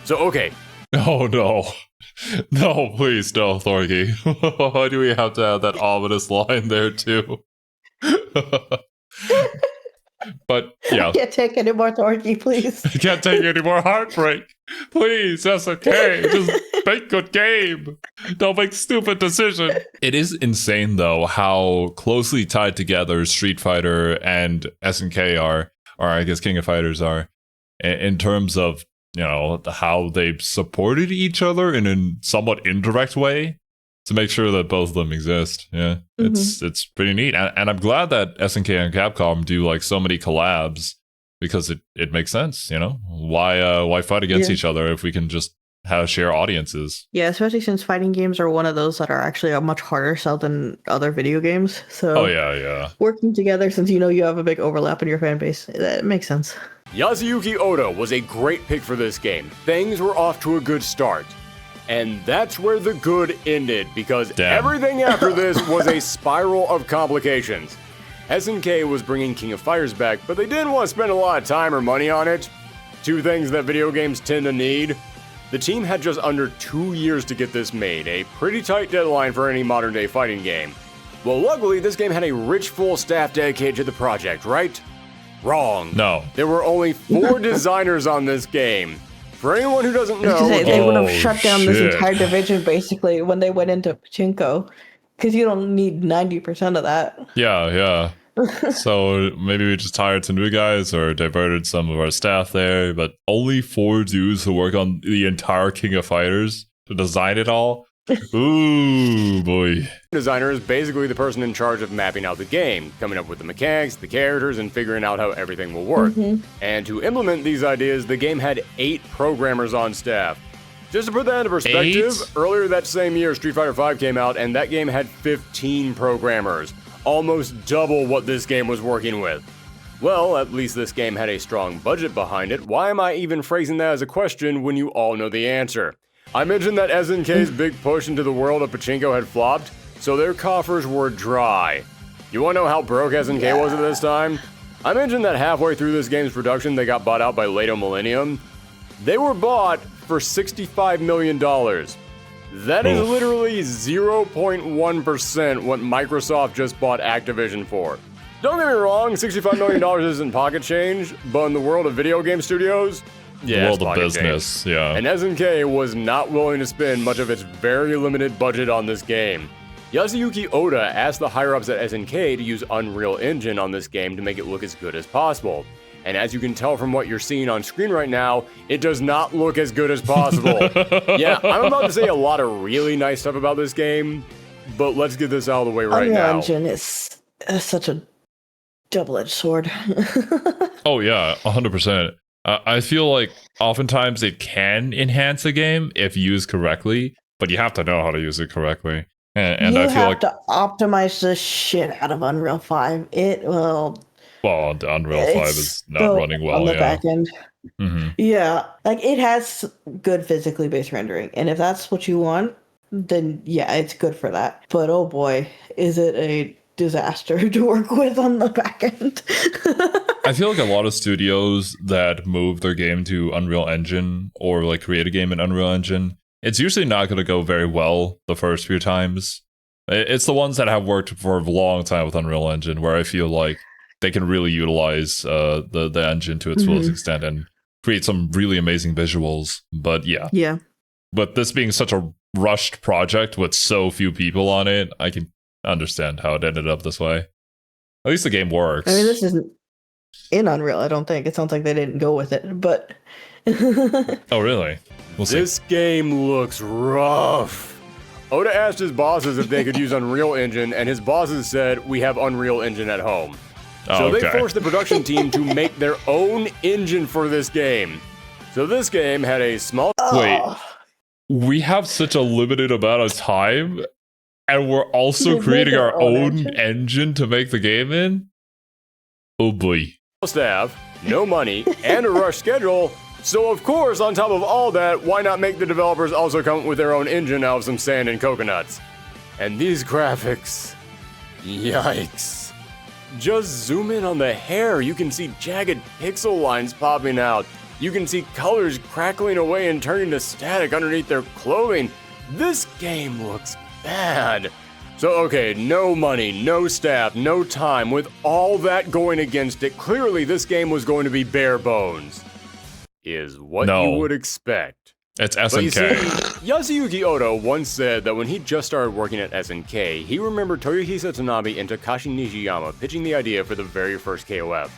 So okay. Oh no. No, please, no, Thorgi. Why do we have to have that ominous line there, too? But, yeah. I can't take any more Thorgi, please. I can't take any more heartbreak. Please, that's okay. Just make good game. Don't make stupid decision. It is insane, though, how closely tied together Street Fighter and SNK are, or I guess King of Fighters are, in terms of, you know, how they've supported each other in a somewhat indirect way to make sure that both of them exist. Yeah, it's pretty neat. And I'm glad that SNK and Capcom do like so many collabs, because it makes sense, you know? Why fight against each other if we can just share audiences? Yeah, especially since fighting games are one of those that are actually a much harder sell than other video games. So working together, since you know you have a big overlap in your fan base, that makes sense. Yasuyuki Oda was a great pick for this game. Things were off to a good start. And that's where the good ended, because everything after this was a spiral of complications. SNK was bringing King of Fighters back, but they didn't want to spend a lot of time or money on it. Two things that video games tend to need. The team had just under 2 years to get this made, a pretty tight deadline for any modern day fighting game. Well, luckily, this game had a rich full staff dedicated to the project, right? Wrong. No. There were only 4 designers on this game. For anyone who doesn't know, they would have shut down this entire division basically when they went into Pachinko, because you don't need 90% of that. Yeah. So maybe we just hired some new guys or diverted some of our staff there, but only 4 dudes who work on the entire King of Fighters to design it all. Ooh, boy. Designer is basically the person in charge of mapping out the game, coming up with the mechanics, the characters, and figuring out how everything will work. And to implement these ideas, the game had 8 programmers on staff. Just to put that into perspective, 8? Earlier that same year, Street Fighter V came out, and that game had 15 programmers, almost double what this game was working with. Well, at least this game had a strong budget behind it. Why am I even phrasing that as a question when you all know the answer? I mentioned that SNK's big push into the world of pachinko had flopped, so their coffers were dry. You wanna know how broke SNK was at this time? I mentioned that halfway through this game's production they got bought out by Lato Millennium. They were bought for $65 million. That is literally 0.1% what Microsoft just bought Activision for. Don't get me wrong, $65 million isn't pocket change, but in the world of video game studios, yeah, World it's of pocket business, change. yeah. And SNK was not willing to spend much of its very limited budget on this game. Yasuyuki Oda asked the higher-ups at SNK to use Unreal Engine on this game to make it look as good as possible. And as you can tell from what you're seeing on screen right now, it does not look as good as possible. Yeah, I'm about to say a lot of really nice stuff about this game, but let's get this out of the way right Unreal now. Engine is such a double-edged sword. Oh yeah, 100%. I feel like oftentimes it can enhance a game if used correctly, but you have to know how to use it correctly. And you I feel have like to optimize the shit out of Unreal 5. It will. well, the Unreal 5 It's is not so running well. on the Yeah. back end. Mhm. Yeah, like it has good physically based rendering, and if that's what you want, then yeah, it's good for that. But oh boy, is it a disaster to work with on the back end. I feel like a lot of studios that move their game to Unreal Engine or like create a game in Unreal Engine, it's usually not going to go very well the first few times. It's the ones that have worked for a long time with Unreal Engine where I feel like they can really utilize the engine to its fullest extent and create some really amazing visuals. But Yeah. but this being such a rushed project with so few people on it, I can understand how it ended up this way. At least the game works. I mean, this isn't in Unreal, I don't think. It sounds like they didn't go with it, but Oh, really? We'll see. This game looks rough. Oda asked his bosses if they could use Unreal Engine, and his bosses said, "We have Unreal Engine at home." So they forced the production team to make their own engine for this game. So this game had a small... Wait, we have such a limited amount of time, and we're also They creating made our their own own engine to make the game in? Oh boy. staff, no money, and a rush schedule. So of course, on top of all that, why not make the developers also come up with their own engine out of some sand and coconuts? And these graphics, yikes. Just zoom in on the hair, you can see jagged pixel lines popping out. You can see colors crackling away and turning to static underneath their clothing. This game looks bad. So okay, no money, no staff, no time. With all that going against it, clearly this game was going to be bare bones. Is what No. you would expect. It's But you see, SNK. Yasuyuki Oda once said that when he just started working at SNK, he remembered Toyohisa Tanabe and Takashi Nishiyama pitching the idea for the very first KOF.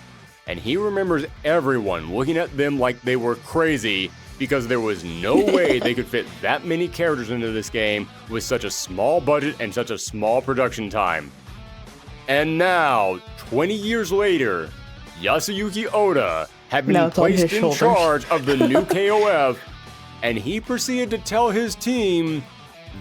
And he remembers everyone looking at them like they were crazy because there was no way they could fit that many characters into this game with such a small budget and such a small production time. And now, 20 years later, Yasuyuki Oda had Now been it's on his placed in shoulders. charge of the new KOF, and he proceeded to tell his team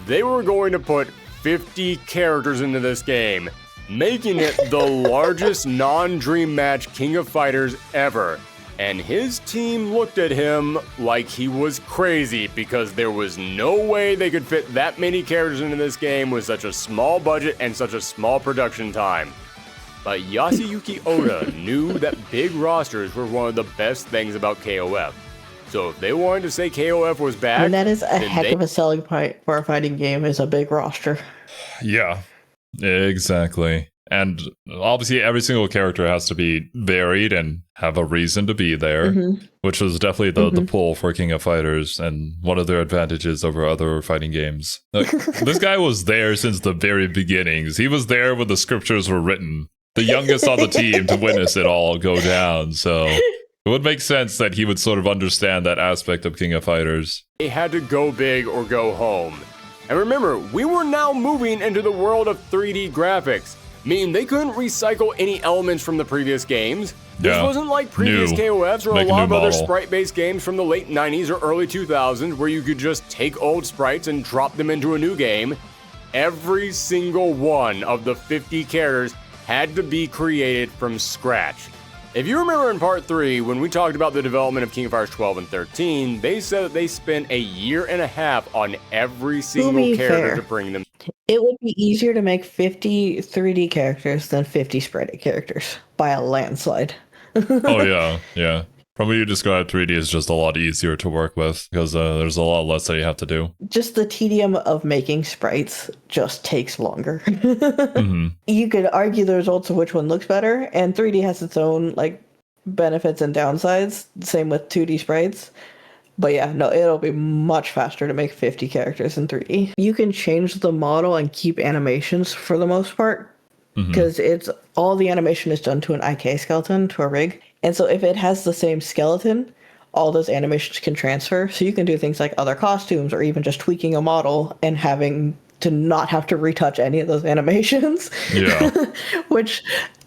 they were going to put 50 characters into this game, making it the largest non-dream match King of Fighters ever. And his team looked at him like he was crazy because there was no way they could fit that many characters into this game with such a small budget and such a small production time. But Yasuyuki Oda knew that big rosters were one of the best things about KOF. So if they wanted to say KOF was back, and that is a then heck they of a selling point for a fighting game, is a big roster. Yeah, exactly. And obviously every single character has to be varied and have a reason to be there, which was definitely the pull for King of Fighters and one of their advantages over other fighting games. Like, this guy was there since the very beginnings. He was there when the scriptures were written. the youngest on the team to witness it all go down. So it would make sense that he would sort of understand that aspect of King of Fighters. They had to go big or go home. And remember, we were now moving into the world of 3D graphics, meaning they couldn't recycle any elements from the previous games. This wasn't like previous KOFs or a lot of other sprite-based games from the late 90s or early 2000s where you could just take old sprites and drop them into a new game. Every single one of the 50 characters had to be created from scratch. If you remember in part 3, when we talked about the development of King of Fighters 12 and 13, they said that they spent a year and a half on every single character to bring them. It would be easier to make 50 3D characters than 50 sprited characters by a landslide. Oh, yeah. From what you described, 3D is just a lot easier to work with because there's a lot less that you have to do. Just the tedium of making sprites just takes longer. Mm-hmm. You could argue the results of which one looks better, and 3D has its own like benefits and downsides. Same with 2D sprites. But yeah, no, it'll be much faster to make 50 characters in 3D. You can change the model and keep animations for the most part, because it's all the animation is done to an IK skeleton, to a rig. And so if it has the same skeleton, all those animations can transfer. So you can do things like other costumes or even just tweaking a model and having to not have to retouch any of those animations. Yeah. Which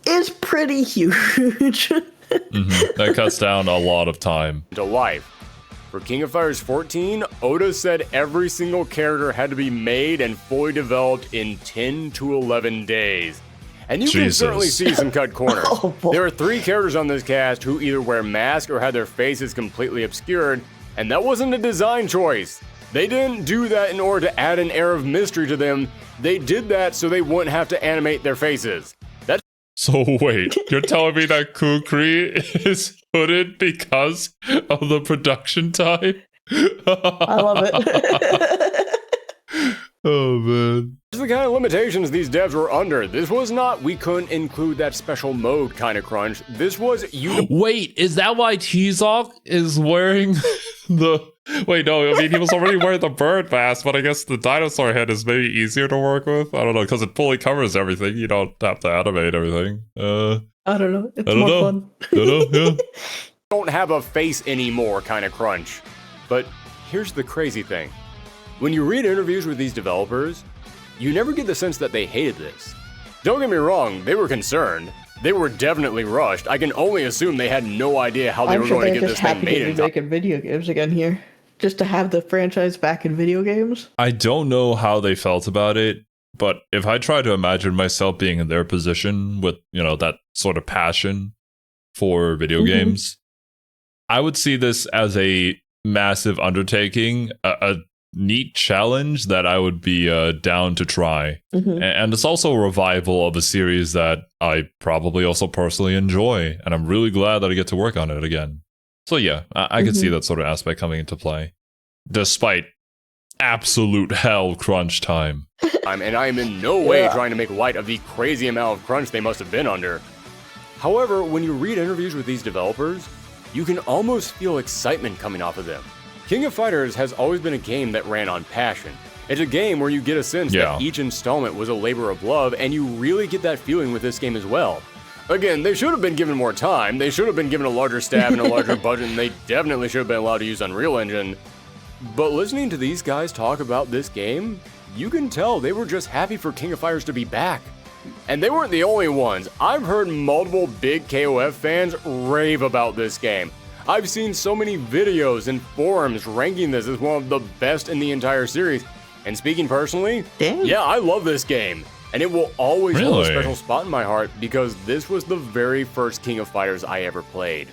is pretty huge. That cuts down a lot of time. To life. For King of Fighters 14, Oda said every single character had to be made and fully developed in 10 to 11 days. And you can certainly see some cut corners. There are 3 characters on this cast who either wear masks or had their faces completely obscured, and that wasn't a design choice. They didn't do that in order to add an air of mystery to them. They did that so they wouldn't have to animate their faces. So wait, you're telling me that Kukri is hooded because of the production time? I love it. Oh man. This is the kind of limitations these devs were under. This was not, we couldn't include that special mode kind of crunch. This was Wait, is that why T-Zok is wearing the... Wait, no, I mean, he was already wearing the bird mask, but I guess the dinosaur head is maybe easier to work with? I don't know, because it fully covers everything. You don't have to animate everything. I don't know. It's more fun. I don't know, yeah. don't have a face anymore kind of crunch. But here's the crazy thing. When you read interviews with these developers, you never get the sense that they hated this. Don't get me wrong, they were concerned. They were definitely rushed. I can only assume they had no idea how they were going to get this thing made in time. Making video games again here, just to have the franchise back in video games. I don't know how they felt about it, but if I try to imagine myself being in their position with, that sort of passion for video games, I would see this as a massive undertaking, a neat challenge that I would be down to try. And it's also a revival of a series that I probably also personally enjoy, and I'm really glad that I get to work on it again. So yeah, I could see that sort of aspect coming into play, despite absolute hell crunch time. And I am in no way trying to make light of the crazy amount of crunch they must have been under. However, when you read interviews with these developers, you can almost feel excitement coming off of them. King of Fighters has always been a game that ran on passion. It's a game where you get a sense that each installment was a labor of love, and you really get that feeling with this game as well. Again, they should have been given more time, they should have been given a larger staff and a larger budget, and they definitely should have been allowed to use Unreal Engine. But listening to these guys talk about this game, you can tell they were just happy for King of Fighters to be back. And they weren't the only ones. I've heard multiple big KOF fans rave about this game. I've seen so many videos and forums ranking this as one of the best in the entire series. And speaking personally, yeah, I love this game. And it will always hold a special spot in my heart because this was the very first King of Fighters I ever played.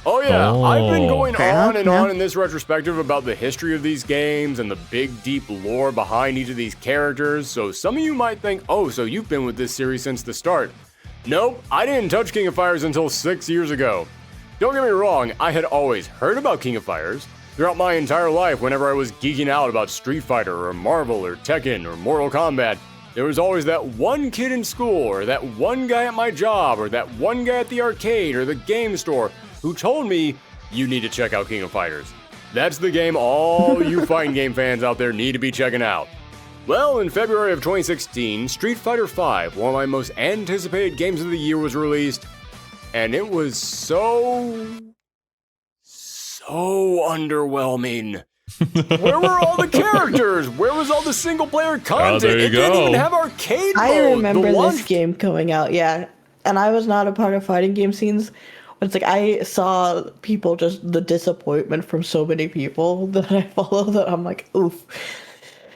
Oh yeah, I've been going on and on in this retrospective about the history of these games and the big deep lore behind each of these characters. So some of you might think, oh, so you've been with this series since the start. Nope, I didn't touch King of Fighters until 6 years ago. Don't get me wrong, I had always heard about King of Fighters. Throughout my entire life, whenever I was geeking out about Street Fighter or Marvel or Tekken or Mortal Kombat, there was always that one kid in school or that one guy at my job or that one guy at the arcade or the game store who told me, you need to check out King of Fighters. That's the game all you fighting game fans out there need to be checking out. Well, in February of 2016, Street Fighter V, one of my most anticipated games of the year, was released, and it was so underwhelming. Where were all the characters? Where was all the single-player content? there you It didn't go. even have arcade mode. I remember The this launch- game coming out, yeah. And I was not a part of fighting game scenes. But it's like I saw people just the disappointment from so many people that I follow that I'm like, oof.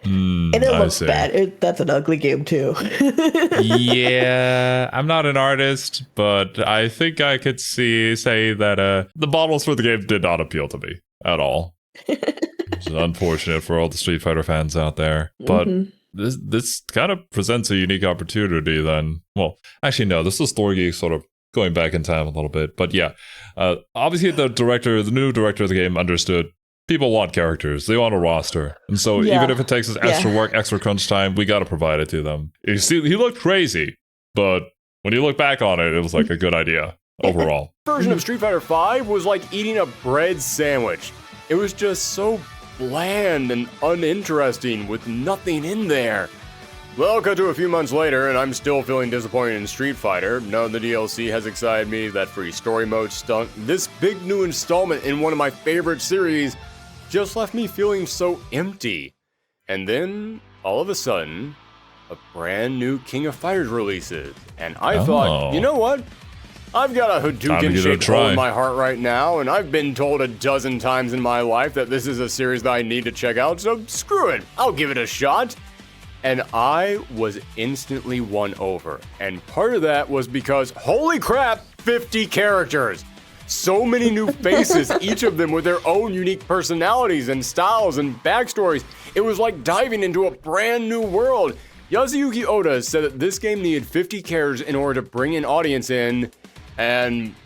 And it I looks see. bad. That's an ugly game too. Yeah, I'm not an artist, but I think I could say that the models for the game did not appeal to me at all. It's unfortunate for all the Street Fighter fans out there, but this kind of presents a unique opportunity. Then, well, actually, no, this is Thorgi sort of going back in time a little bit, but yeah, obviously the new director of the game understood. People want characters. They want a roster. And so even if it takes us extra work, extra crunch time, we got to provide it to them. You see, he looked crazy, but when you look back on it, it was like a good idea overall. Version of Street Fighter V was like eating a bread sandwich. It was just so bland and uninteresting with nothing in there. Well, cut to a few months later, and I'm still feeling disappointed in Street Fighter. None of the DLC has excited me. That free story mode stunk. This big new installment in one of my favorite series just left me feeling so empty. And then, all of a sudden, a brand new King of Fighters releases. And I thought, you know what? I've got a Hadouken-shaped hole in my heart right now, and I've been told a dozen times in my life that this is a series that I need to check out, so screw it, I'll give it a shot. And I was instantly won over. And part of that was because, holy crap, 50 characters! So many new faces, each of them with their own unique personalities and styles and backstories. It was like diving into a brand new world. Yasuyuki Oda said that this game needed 50 characters in order to bring an audience in, and,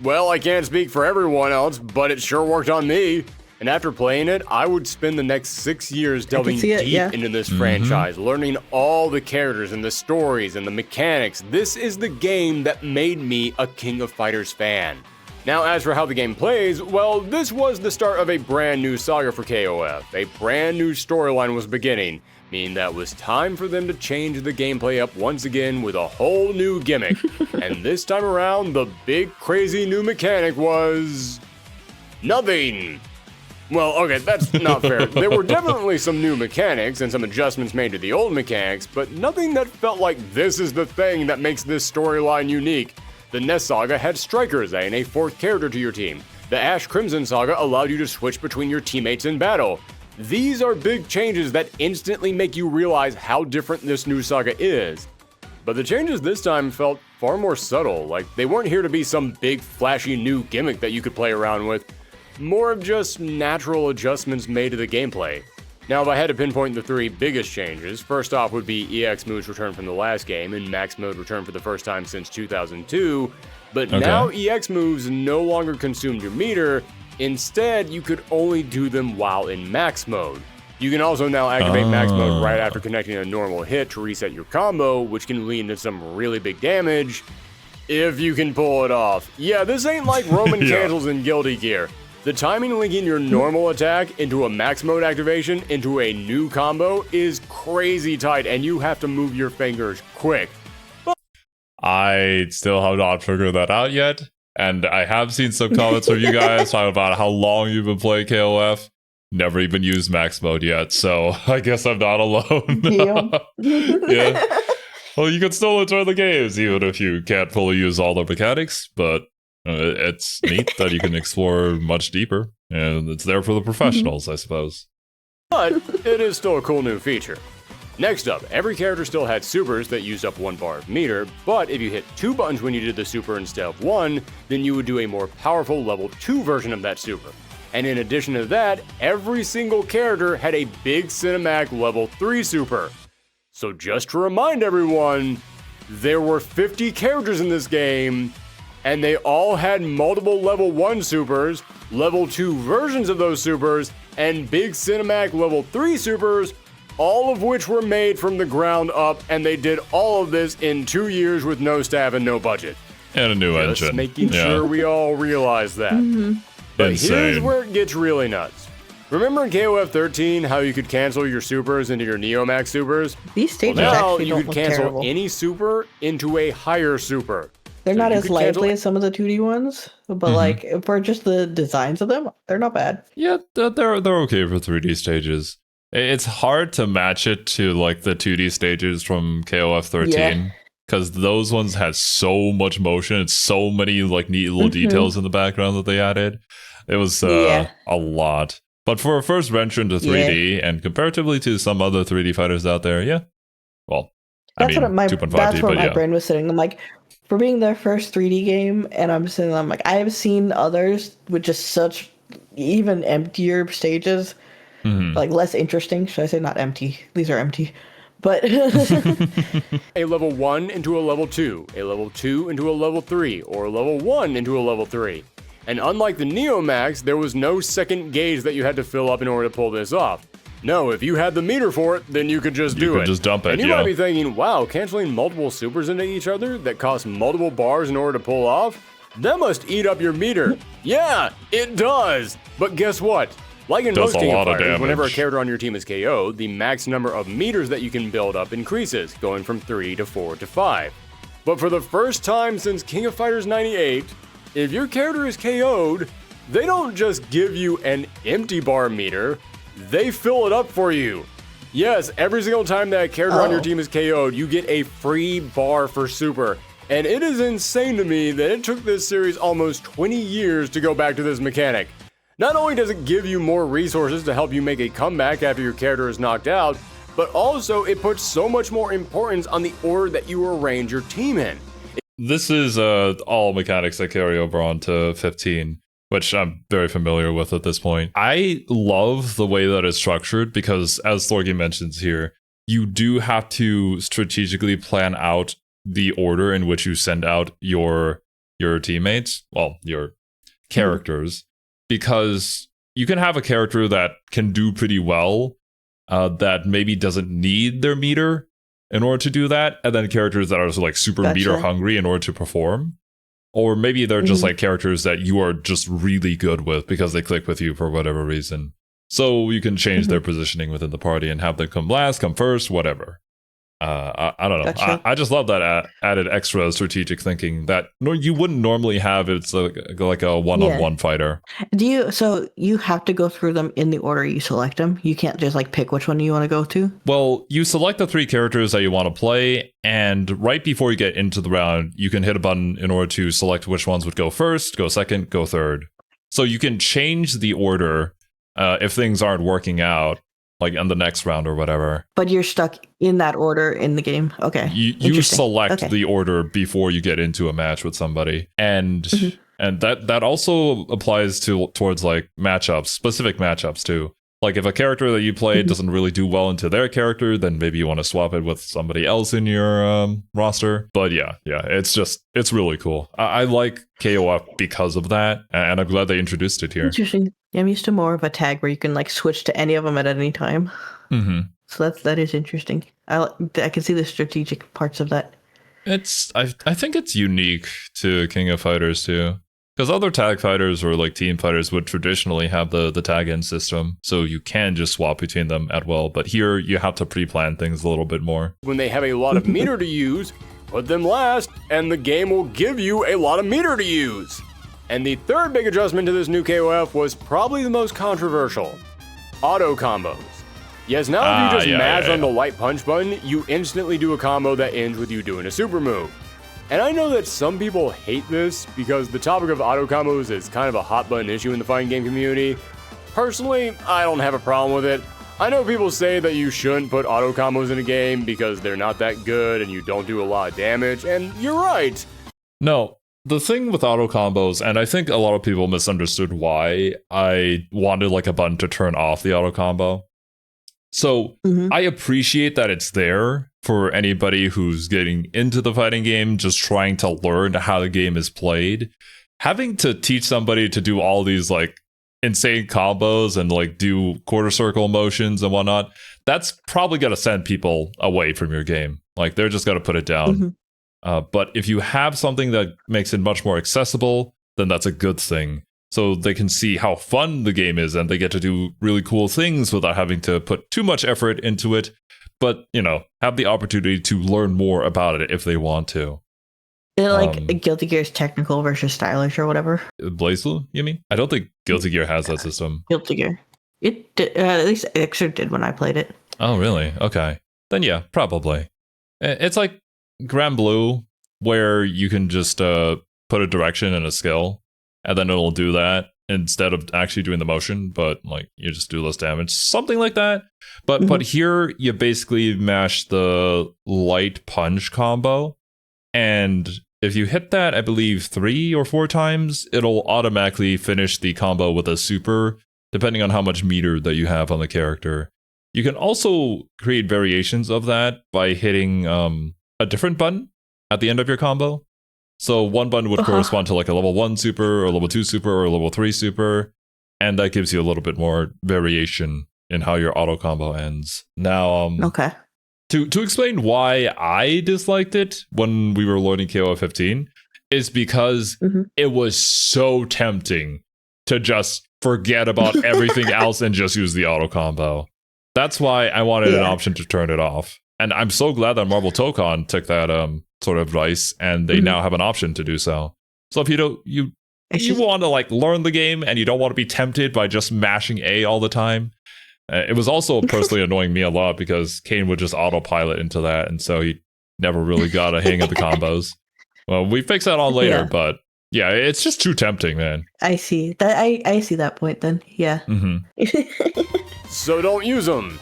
well, I can't speak for everyone else, but it sure worked on me. And after playing it, I would spend the next 6 years delving deep into this franchise, learning all the characters and the stories and the mechanics. This is the game that made me a King of Fighters fan. Now, as for how the game plays, well, this was the start of a brand new saga for KOF. A brand new storyline was beginning, meaning that it was time for them to change the gameplay up once again with a whole new gimmick. And this time around, the big crazy new mechanic was nothing. Well, okay, that's not fair. There were definitely some new mechanics and some adjustments made to the old mechanics, but nothing that felt like this is the thing that makes this storyline unique. The Ness Saga had strikers and a fourth character to your team. The Ash Crimson Saga allowed you to switch between your teammates in battle. These are big changes that instantly make you realize how different this new saga is. But the changes this time felt far more subtle, like they weren't here to be some big flashy new gimmick that you could play around with. More of just natural adjustments made to the gameplay. Now, if I had to pinpoint the three biggest changes, first off would be EX moves return from the last game, and Max mode returned for the first time since 2002, but now EX moves no longer consumed your meter. Instead, you could only do them while in Max mode. You can also now activate Max mode right after connecting a normal hit to reset your combo, which can lead to some really big damage, if you can pull it off. Yeah, this ain't like Roman cancels in Guilty Gear. The timing linking your normal attack into a max mode activation into a new combo is crazy tight, and you have to move your fingers quick. I still have not figured that out yet, and I have seen some comments from you guys talking about how long you've been playing KOF. Never even used max mode yet, so I guess I'm not alone. Yeah. Well, you can still enjoy the games even if you can't fully use all the mechanics, but it's neat that you can explore much deeper, and it's there for the professionals, I suppose. But it is still a cool new feature. Next up, every character still had supers that used up 1 bar of meter, but if you hit 2 buttons when you did the super instead of 1, then you would do a more powerful level 2 version of that super. And in addition to that, every single character had a big cinematic level 3 super. So just to remind everyone, there were 50 characters in this game, and they all had multiple level 1 supers, level 2 versions of those supers, and big cinematic level 3 supers, all of which were made from the ground up, and they did all of this in 2 years with no staff and no budget. And a new engine. Just making sure we all realize that. But Insane. here's where it gets really nuts. Remember in KOF 13 how you could cancel your supers into your Neomax supers? These stages Well, now actually you don't could look cancel terrible. any super into a higher super. They're So not you as could lively cancel- as some of the 2D ones, but like for just the designs of them, they're not bad. Yeah, they're okay for 3D stages. It's hard to match it to like the 2D stages from KOF 13 because those ones had so much motion and so many like neat little details in the background that they added. It was a lot. But for a first venture into 3D and comparatively to some other 3D fighters out there, yeah. Well, That's what my 2.5D, but my brain was sitting. I'm like, for being their first 3D game, and I'm like, I have seen others with just such even emptier stages, like less interesting. Should I say not empty? These are empty, but a level 1 into a level 2, a level 2 into a level 3, or a level 1 into a level 3. And unlike the Neomax, there was no second gauge that you had to fill up in order to pull this off. No, if you had the meter for it, then you could just do it. You could just dump it, and you might be thinking, wow, canceling multiple supers into each other that cost multiple bars in order to pull off? That must eat up your meter. Yeah, it does! But guess what? Like in most King of Fighters, whenever a character on your team is KO'd, the max number of meters that you can build up increases, going from 3 to 4 to 5. But for the first time since King of Fighters 98, if your character is KO'd, they don't just give you an empty bar meter, they fill it up for you. Yes, every single time that character on your team is KO'd, you get a free bar for super. And it is insane to me that it took this series almost 20 years to go back to this mechanic. Not only does it give you more resources to help you make a comeback after your character is knocked out, but also it puts so much more importance on the order that you arrange your team in. This is all mechanics that carry over onto 15, which I'm very familiar with at this point. I love the way that it's structured because, as Thorgi mentions here, you do have to strategically plan out the order in which you send out your teammates, well, your characters, because you can have a character that can do pretty well that maybe doesn't need their meter in order to do that, and then characters that are like super meter hungry in order to perform. Or maybe they're just like characters that you are just really good with because they click with you for whatever reason. So you can change their positioning within the party and have them come last, come first, whatever. I don't know. Gotcha. I just love that added extra strategic thinking that you wouldn't normally have if it's like a one-on-one fighter. So you have to go through them in the order you select them? You can't just like pick which one you want to go to? Well, you select the 3 characters that you want to play, and right before you get into the round, you can hit a button in order to select which ones would go first, go second, go third. So you can change the order if things aren't working out, like in the next round or whatever. But you're stuck in that order in the game. Okay. You select the order before you get into a match with somebody. And and that also applies towards like matchups, specific matchups too. Like if a character that you play doesn't really do well into their character, then maybe you want to swap it with somebody else in your roster. But yeah, it's really cool. I like KOF because of that, and I'm glad they introduced it here. Interesting. Yeah, I'm used to more of a tag where you can like switch to any of them at any time. So that is interesting. I can see the strategic parts of that. I think it's unique to King of Fighters too. Because other tag fighters or like team fighters would traditionally have the tag in system, so you can just swap between them at will. But here you have to pre-plan things a little bit more. When they have a lot of meter to use, put them last, and the game will give you a lot of meter to use. And the third big adjustment to this new KOF was probably the most controversial: auto combos. Yes, now if you just mash on the light punch button, you instantly do a combo that ends with you doing a super move. And I know that some people hate this because the topic of auto combos is kind of a hot button issue in the fighting game community. Personally, I don't have a problem with it. I know people say that you shouldn't put auto combos in a game because they're not that good and you don't do a lot of damage, and you're right. No, the thing with auto combos, and I think a lot of people misunderstood why I wanted like a button to turn off the auto combo. So I appreciate that it's there for anybody who's getting into the fighting game, just trying to learn how the game is played. Having to teach somebody to do all these like insane combos and like do quarter circle motions and whatnot, that's probably going to send people away from your game. Like they're just going to put it down. But if you have something that makes it much more accessible, then that's a good thing. so they can see how fun the game is and they get to do really cool things without having to put too much effort into it, but, have the opportunity to learn more about it if they want to. Is it like Guilty Gear's technical versus stylish or whatever? BlazBlue, you mean? I don't think Guilty Gear has that system. Guilty Gear. It did, at least Elixir did when I played it. Oh, really? Okay. Then yeah, probably. It's like Grand Blue, where you can just put a direction and a skill, and then it'll do that instead of actually doing the motion, but like you just do less damage. Something like that. But here you basically mash the light punch combo, and if you hit that, I believe 3 or 4 times, it'll automatically finish the combo with a super, depending on how much meter that you have on the character. You can also create variations of that by hitting a different button at the end of your combo. So one button would correspond to like a level 1 super, or level 2 super, or level 3 super, and that gives you a little bit more variation in how your auto combo ends. Now, okay. To explain why I disliked it when we were learning KOF 15 is because it was so tempting to just forget about everything else and just use the auto combo. That's why I wanted an option to turn it off. And I'm so glad that Marvel Tokon took that sort of advice, and they now have an option to do so. So if you want to like learn the game and you don't want to be tempted by just mashing A all the time. It was also personally annoying me a lot because Kane would just autopilot into that, and so he never really got a hang of the combos. Well, we fix that on later, but yeah, it's just too tempting, man. I see that. I see that point then. Yeah. So don't use them.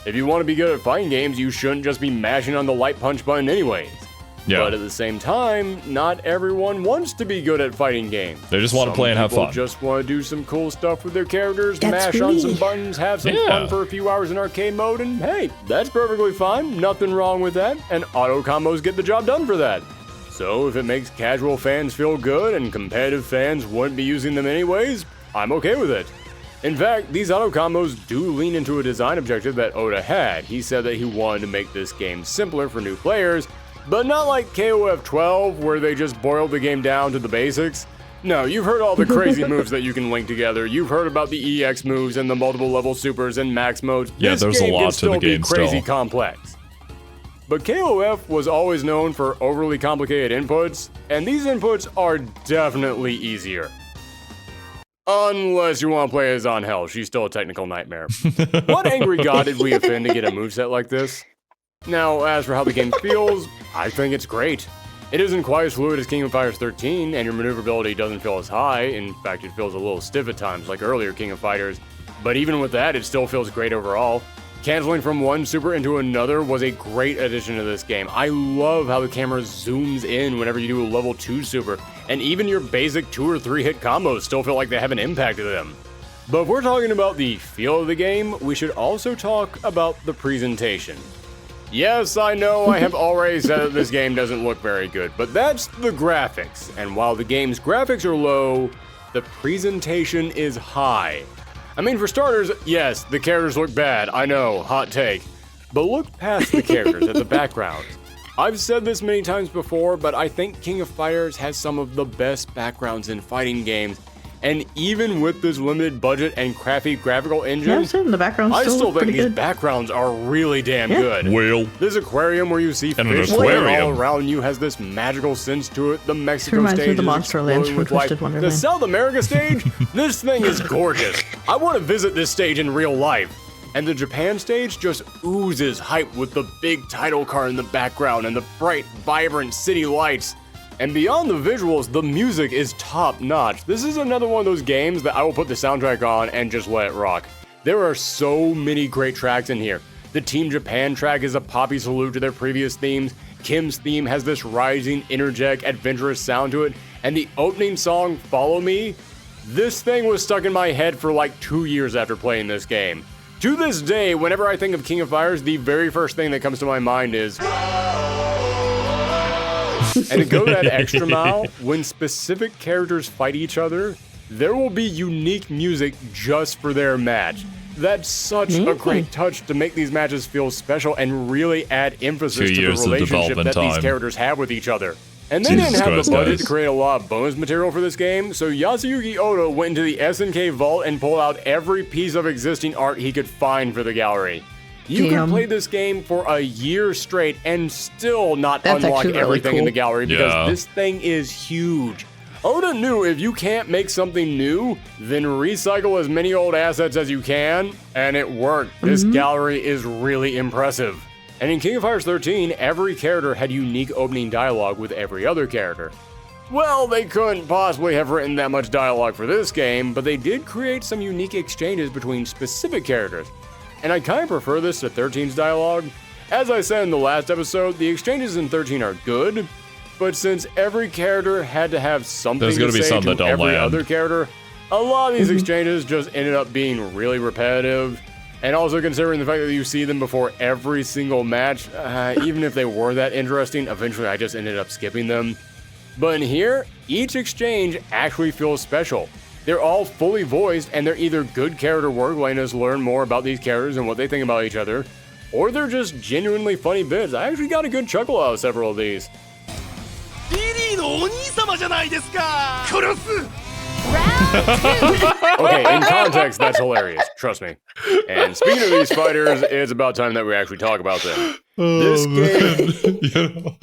If you want to be good at fighting games, you shouldn't just be mashing on the light punch button anyways. Yeah. But at the same time, not everyone wants to be good at fighting games. They just want to play and have fun. Some people just want to do some cool stuff with their characters, That's mash on me. some buttons, have some fun for a few hours in arcade mode, and hey, that's perfectly fine. Nothing wrong with that, and auto combos get the job done for that. So if it makes casual fans feel good and competitive fans wouldn't be using them anyways, I'm okay with it. In fact, these auto combos do lean into a design objective that Oda had. He said that he wanted to make this game simpler for new players, but not like KOF 12, where they just boiled the game down to the basics. No, you've heard all the crazy moves that you can link together. You've heard about the EX moves and the multiple level supers and max modes. Yeah, this there's game a lot can to still the game be crazy still. complex. But KOF was always known for overly complicated inputs, and these inputs are definitely easier. Unless you want to play as Angel, she's still a technical nightmare. What angry god did we offend to get a moveset like this? Now, as for how the game feels, I think it's great. It isn't quite as fluid as King of Fighters 13, and your maneuverability doesn't feel as high. In fact, it feels a little stiff at times, like earlier King of Fighters. But even with that, it still feels great overall. Canceling from one super into another was a great addition to this game. I love how the camera zooms in whenever you do a level 2 super, and even your basic 2 or 3 hit combos still feel like they have an impact to them. But if we're talking about the feel of the game, we should also talk about the presentation. Yes, I know I have already said that this game doesn't look very good, but that's the graphics. And while the game's graphics are low, the presentation is high. I mean, for starters, yes, the characters look bad, I know, hot take. But look past the characters at the backgrounds. I've said this many times before, but I think King of Fighters has some of the best backgrounds in fighting games. And even with this limited budget and crappy graphical engine, the background I still think pretty these good. backgrounds are really damn good. Well, This aquarium where you see And an fish swimming aquarium. all around you has this magical sense to it. The Mexico reminds me stage of the is Monster Lands exploding from with life. Twisted The Wonderland. South America stage, this thing is gorgeous. I want to visit this stage in real life. And the Japan stage just oozes hype with the big title card in the background and the bright, vibrant city lights. And beyond the visuals, the music is top notch. This is another one of those games that I will put the soundtrack on and just let it rock. There are so many great tracks in here. The Team Japan track is a poppy salute to their previous themes. Kim's theme has this rising, energetic, adventurous sound to it. And the opening song, Follow Me, this thing was stuck in my head for like 2 years after playing this game. To this day, whenever I think of King of Fighters, the very first thing that comes to my mind is... And to go that extra mile, when specific characters fight each other, there will be unique music just for their match. That's such a great touch to make these matches feel special and really add emphasis 2 to the years of relationship development that these time. characters have with each other. And they Jesus didn't have Christ, the budget guys. to create a lot of bonus material for this game, so Yasuyuki Oda went into the SNK vault and pulled out every piece of existing art he could find for the gallery. You Damn. could play this game for a year straight and still not That's unlock actually really everything in cool. the gallery because Yeah. this thing is huge. Oda knew if you can't make something new, then recycle as many old assets as you can, and it worked. This gallery is really impressive. And in King of Fighters 13, every character had unique opening dialogue with every other character. Well, they couldn't possibly have written that much dialogue for this game, but they did create some unique exchanges between specific characters. And I kind of prefer this to 13's dialogue. As I said in the last episode, the exchanges in 13 are good, but since every character had to have something There's to gonna be say some to that don't every land. other character, a lot of these exchanges just ended up being really repetitive. And also considering the fact that you see them before every single match, even if they were that interesting, eventually I just ended up skipping them. But in here, each exchange actually feels special. They're all fully voiced, and they're either good character work letting us learn more about these characters and what they think about each other, or they're just genuinely funny bits. I actually got a good chuckle out of several of these. Okay, in context, that's hilarious. Trust me. And speaking of these fighters, it's about time that we actually talk about them. This game- You know,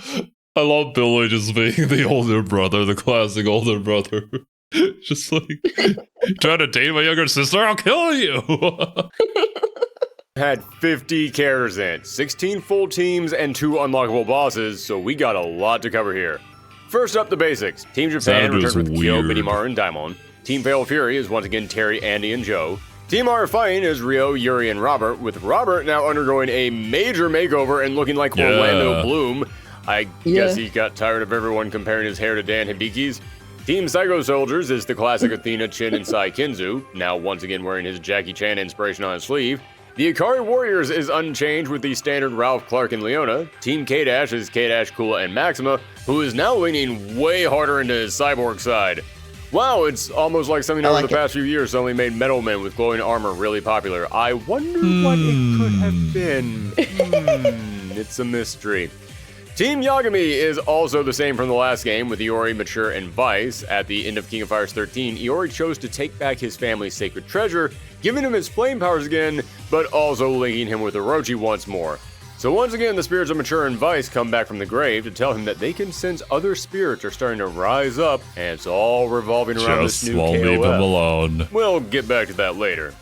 I love Billy just being the older brother, the classic older brother. Just like, trying to date my younger sister, I'll kill you! Had 50 characters in it, 16 full teams, and 2 unlockable bosses, so we got a lot to cover here. First up, the basics. Team Japan Sounded returned with Kyo, weird. Benimaru, and Daimon. Team Fatal Fury is once again Terry, Andy, and Joe. Team R Fighting is Ryo, Yuri, and Robert, with Robert now undergoing a major makeover and looking like Yeah. Orlando Bloom. I guess Yeah. he got tired of everyone comparing his hair to Dan Hibiki's. Team Psycho Soldiers is the classic Athena, Chin, and Sai Kinzu, now once again wearing his Jackie Chan inspiration on his sleeve. The Ikari Warriors is unchanged with the standard Ralph, Clark, and Leona. Team K-Dash is K-Dash, Kula, and Maxima, who is now leaning way harder into his cyborg side. Wow, it's almost like something I over like the it. past few years suddenly made Metal Men with glowing armor really popular. I wonder what it could have been. It's a mystery. Team Yagami is also the same from the last game, with Iori, Mature, and Vice. At the end of King of Fighters 13, Iori chose to take back his family's sacred treasure, giving him his flame powers again, but also linking him with Orochi once more. So once again, the spirits of Mature and Vice come back from the grave to tell him that they can sense other spirits are starting to rise up, and it's all revolving around Just this new won't KOF. leave him alone. We'll get back to that later.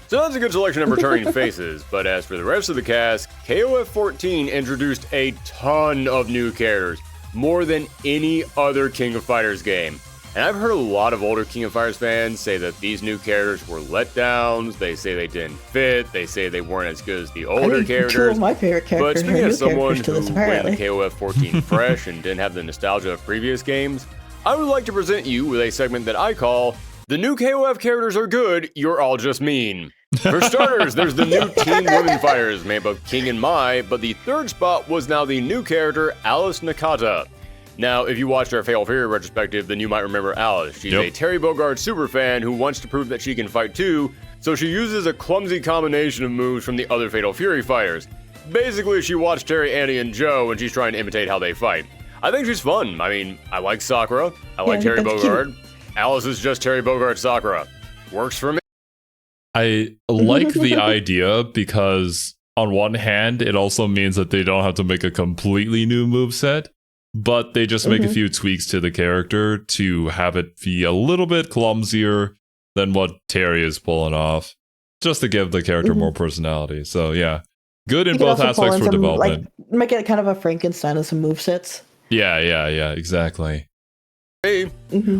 So that's a good selection of returning faces, but as for the rest of the cast, KOF 14 introduced a ton of new characters, more than any other King of Fighters game. And I've heard a lot of older King of Fighters fans say that these new characters were letdowns, they say they didn't fit, they say they weren't as good as the I older think two characters. of my favorite But characters are speaking new as someone characters to who this, went apparently. into KOF 14 fresh and didn't have the nostalgia of previous games, I would like to present you with a segment that I call, The New KOF Characters Are Good, You're All Just Mean. For starters, there's the new Team Women Fighters made by King and Mai, but the third spot was now the new character, Alice Nakata. Now, if you watched our Fatal Fury retrospective, then you might remember Alice. She's a Terry Bogard superfan who wants to prove that she can fight too, so she uses a clumsy combination of moves from the other Fatal Fury fighters. Basically, she watched Terry, Andy, and Joe, and she's trying to imitate how they fight. I think she's fun. I mean, I like Sakura. I like Terry that's Bogard. Alice is just Terry Bogard Sakura. Works for me. I like the idea because, on one hand, it also means that they don't have to make a completely new moveset, but they just make a few tweaks to the character to have it be a little bit clumsier than what Terry is pulling off, just to give the character more personality. So, yeah, good in You can both also pull aspects in for some, development. Like, make it kind of a Frankenstein of some movesets. Yeah, exactly.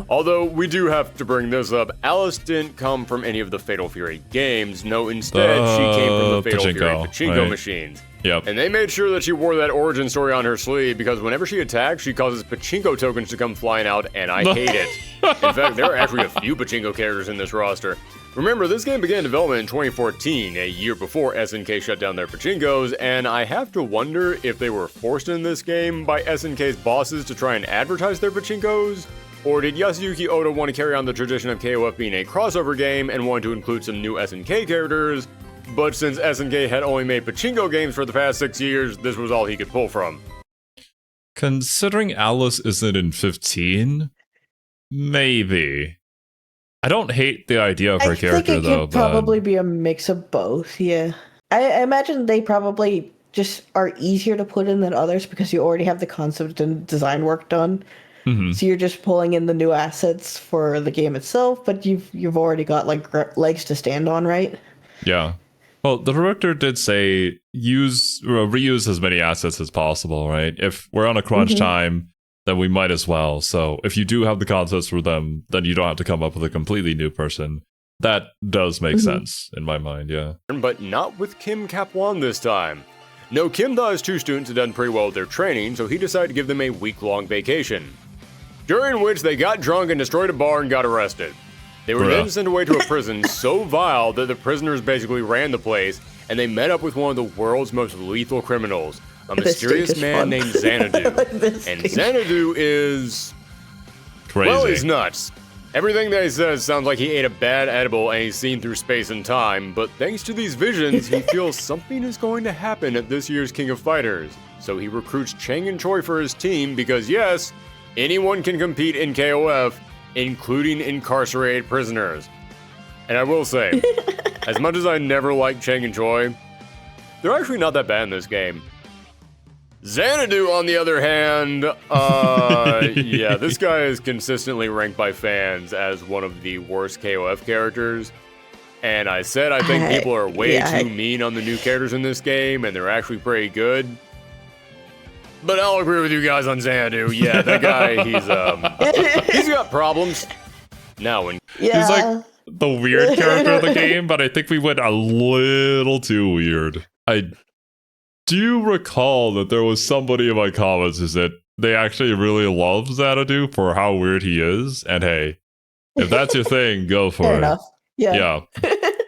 Although we do have to bring this up, Alice didn't come from any of the Fatal Fury games. No, instead she came from the Fatal Fury pachinko right. machines. Yep. And they made sure that she wore that origin story on her sleeve because whenever she attacks, she causes pachinko tokens to come flying out, and I hate it. In fact, there are actually a few pachinko characters in this roster. Remember, this game began development in 2014, a year before SNK shut down their pachinkos, and I have to wonder if they were forced in this game by SNK's bosses to try and advertise their pachinkos? Or did Yasuyuki Oda want to carry on the tradition of KOF being a crossover game and wanted to include some new SNK characters? But since SNK had only made pachinko games for the past 6 years, this was all he could pull from. Considering Alice isn't in 15, maybe. I don't hate the idea of her character, think it though. could probably be a mix of both, yeah. I imagine they probably just are easier to put in than others because you already have the concept and design work done. Mhm. So you're just pulling in the new assets for the game itself, but you've already got like legs to stand on, right? Yeah. Well, the director did say reuse as many assets as possible, right? If we're on a crunch time, then we might as well. So if you do have the concepts for them, then you don't have to come up with a completely new person. That does make sense in my mind, yeah. But not with Kim Kapwan this time. No, Kim thought his two students had done pretty well with their training, so he decided to give them a week-long vacation, during which they got drunk and destroyed a bar and got arrested. They were then sent away to a prison so vile that the prisoners basically ran the place, and they met up with one of the world's most lethal criminals, a mysterious man named Xanadu. And Xanadu is... Crazy. Well, he's nuts. Everything that he says sounds like he ate a bad edible and he's seen through space and time, but thanks to these visions, he feels something is going to happen at this year's King of Fighters. So he recruits Chang and Choi for his team because, yes, anyone can compete in KOF, including incarcerated prisoners. And I will say, as much as I never liked Chang and Choi, they're actually not that bad in this game. Xanadu, on the other hand, yeah, this guy is consistently ranked by fans as one of the worst KOF characters. And I said I think people are way too mean on the new characters in this game, and they're actually pretty good. But I'll agree with you guys on Xanadu. Yeah, that guy, he's got problems. Now, when he's like the weird character of the game, but I think we went a little too weird. I do recall that there was somebody in my comments who said they actually really love Xanadu for how weird he is. And hey, if that's your thing, go for Fair it. enough. Yeah.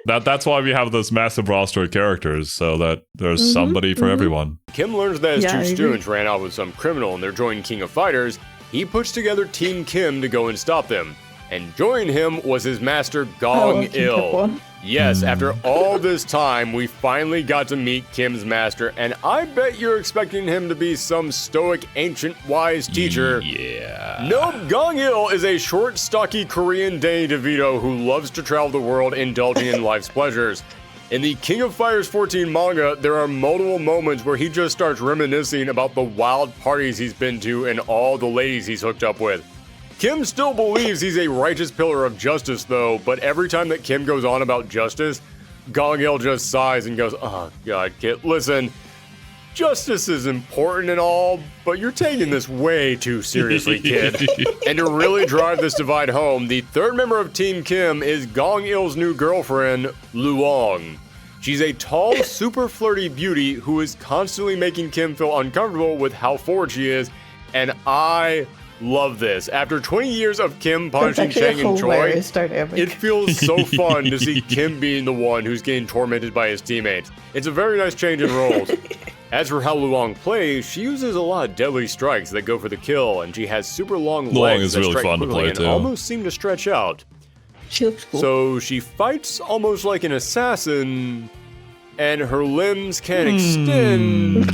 That's why we have this massive roster of characters, so that there's somebody for everyone. Kim learns that his two students ran out with some criminal and they're joining King of Fighters. He puts together Team Kim to go and stop them. And joining him was his master Gong Il. Yes, after all this time, we finally got to meet Kim's master, and I bet you're expecting him to be some stoic, ancient, wise teacher. Yeah. Nope, Gong Il is a short, stocky Korean Danny DeVito who loves to travel the world indulging in life's pleasures. In the King of Fighters 14 manga, there are multiple moments where he just starts reminiscing about the wild parties he's been to and all the ladies he's hooked up with. Kim still believes he's a righteous pillar of justice, though, but every time that Kim goes on about justice, Gong Il just sighs and goes, "Oh, God, kid, listen, justice is important and all, but you're taking this way too seriously, kid." And to really drive this divide home, the third member of Team Kim is Gong Il's new girlfriend, Luong. She's a tall, super flirty beauty who is constantly making Kim feel uncomfortable with how forward she is, and I love this. After 20 years of Kim punishing Chang and Choi, it feels so fun to see Kim being the one who's getting tormented by his teammates. It's a very nice change in roles. As for how Luong plays, she uses a lot of deadly strikes that go for the kill, and she has super long legs that strike quickly and almost seem to stretch out. She looks cool. So she fights almost like an assassin, and her limbs can extend.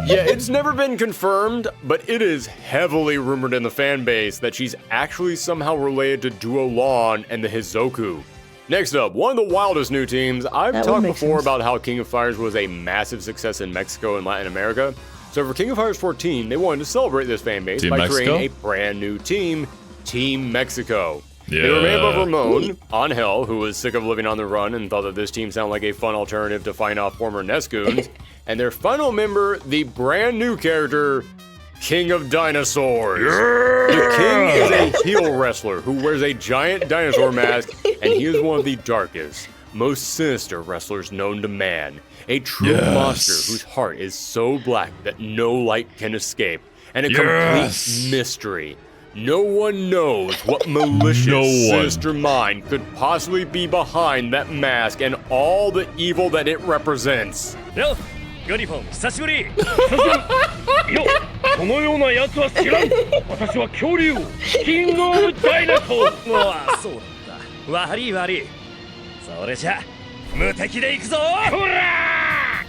Yeah, it's never been confirmed, but it is heavily rumored in the fan base that she's actually somehow related to Duo Lon and the Hizoku. Next up, one of the wildest new teams. I've talked before about how King of Fighters was a massive success in Mexico and Latin America. So for King of Fighters 14, they wanted to celebrate this fan base by creating a brand new team, Team Mexico. Yeah. They were made up of Ramon, Angel, who was sick of living on the run and thought that this team sounded like a fun alternative to fight off former Nesgoons, and their final member, the brand new character, King of Dinosaurs. Yeah! The King is a heel wrestler who wears a giant dinosaur mask, and he is one of the darkest, most sinister wrestlers known to man. A true monster whose heart is so black that no light can escape, and a complete mystery. No one knows what malicious, sinister mind could possibly be behind that mask and all the evil that it represents. Yo, Uniform, 久しぶり。よ、このような奴は知らん。私は恐竜、キングオブダイナソー。うわ、そうだった。悪い悪い。それじゃ、無敵で行くぞ。ほら！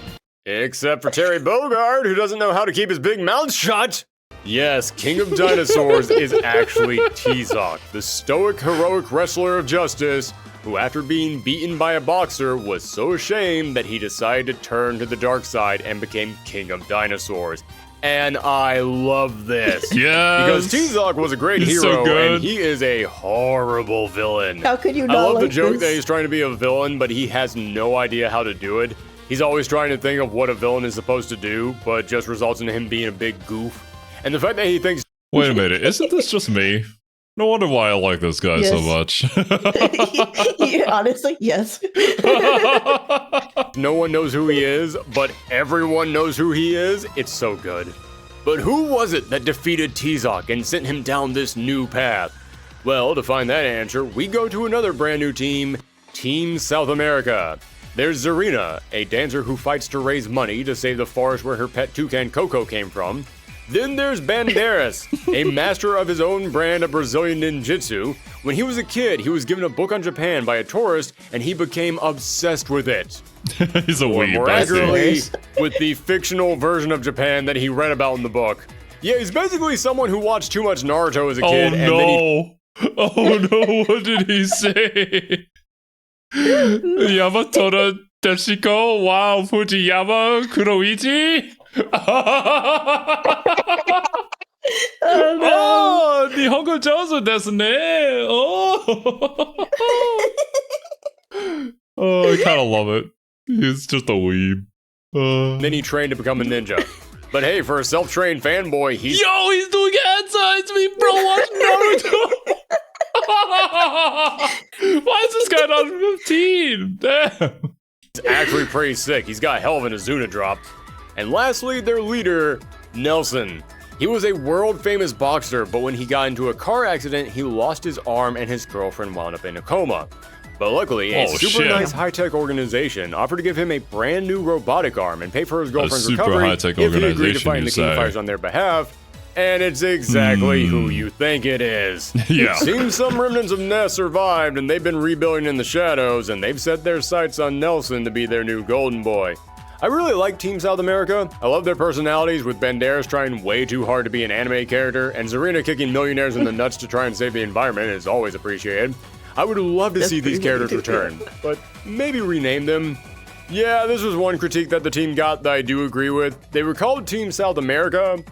Except for Terry Bogard, who doesn't know how to keep his big mouth shut. Yes, King of Dinosaurs is actually T-Zok, the stoic, heroic wrestler of justice, who after being beaten by a boxer was so ashamed that he decided to turn to the dark side and became King of Dinosaurs. And I love this. Yes. Because T-Zok was a great He's hero, so good. and he is a horrible villain. How could you I not love like the joke this? that he's trying to be a villain, but he has no idea how to do it. He's always trying to think of what a villain is supposed to do, but just results in him being a big goof. And the fact that he thinks... Wait a minute, isn't this just me? No wonder why I like this guy so Yes. much. Yeah, honestly, yes. no one knows who he is, but everyone knows who he is. It's so good. But who was it that defeated T-Zok and sent him down this new path? Well, to find that answer, we go to another brand new team, Team South America. There's Zarina, a dancer who fights to raise money to save the forest where her pet toucan Coco came from. Then there's Bandeiras, a master of his own brand of Brazilian ninjutsu. When he was a kid, he was given a book on Japan by a tourist, and he became obsessed with it. He's a Or weeb, more I see. accurately, with the fictional version of Japan that he read about in the book. Yeah, he's basically someone who watched too much Naruto as a Oh kid, and then he... no! Oh no, what did he say? Yamatora Tetsuko wa Fujiyama Kuroichi? Oh no. Oh, Nihongo Jozu desu ne. Oh. Oh, I kind of love it. He's just a weeb. then he trained to become a ninja. But hey, for a self-trained fanboy, he's... Yo, he's doing hand signs to me, bro. Watch Naruto. Why is this guy not 15? Damn. actually pretty sick. He's got hell of an Azuna drop. And lastly, their leader, Nelson. He was a world-famous boxer, but when he got into a car accident, he lost his arm and his girlfriend wound up in a coma. But luckily, a Oh, super shit. nice high-tech organization offered to give him a brand new robotic arm and pay for his girlfriend's super recovery high-tech if he agreed to organization, fight in you the King say. Fighters on their behalf. And it's exactly who you think it is. Yeah. It seems some remnants of Ness survived, and they've been rebuilding in the shadows, and they've set their sights on Nelson to be their new golden boy. I really like Team South America. I love their personalities, with Bandeiras trying way too hard to be an anime character, and Zarina kicking millionaires in the nuts to try and save the environment is always appreciated. I would love to see these characters return, but maybe rename them. Yeah, this was one critique that the team got that I do agree with. They were called Team South America,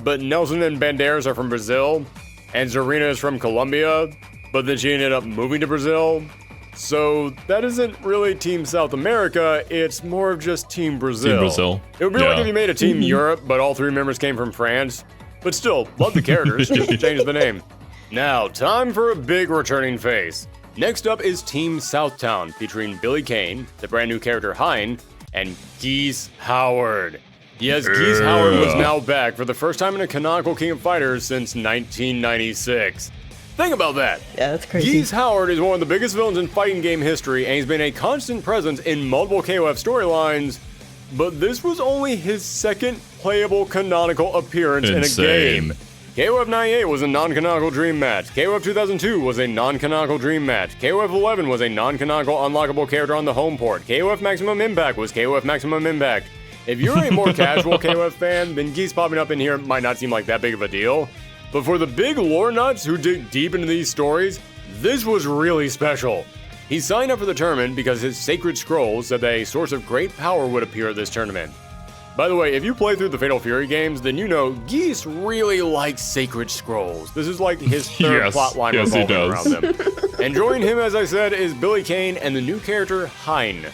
but Nelson and Bandeiras are from Brazil, and Zarina is from Colombia, but then she ended up moving to Brazil. So that isn't really Team South America, it's more of just Team Brazil. Team Brazil. It would be like if you made a Team Europe, but all three members came from France. But still, love the characters, just change the name. Now, time for a big returning face. Next up is Team Southtown, featuring Billy Kane, the brand new character Hein, and Geese Howard. Yes, Geese Howard was now back for the first time in a canonical King of Fighters since 1996. Think about that. Yeah, that's crazy. Geese Howard is one of the biggest villains in fighting game history, and he's been a constant presence in multiple KOF storylines, but this was only his second playable canonical appearance Insane. in a game. KOF 98 was a non-canonical dream match. KOF 2002 was a non-canonical dream match. KOF 11 was a non-canonical unlockable character on the home port. KOF Maximum Impact was KOF Maximum Impact. If you're a more casual KOF fan, then Geese popping up in here might not seem like that big of a deal. But for the big lore nuts who dig deep into these stories, this was really special. He signed up for the tournament because his sacred scrolls said that a source of great power would appear at this tournament. By the way, if you play through the Fatal Fury games, then you know Geese really likes sacred scrolls. This is like his third Yes. plot line Yes, he revolving does. around them. And joining him, as I said, is Billy Kane and the new character Hein.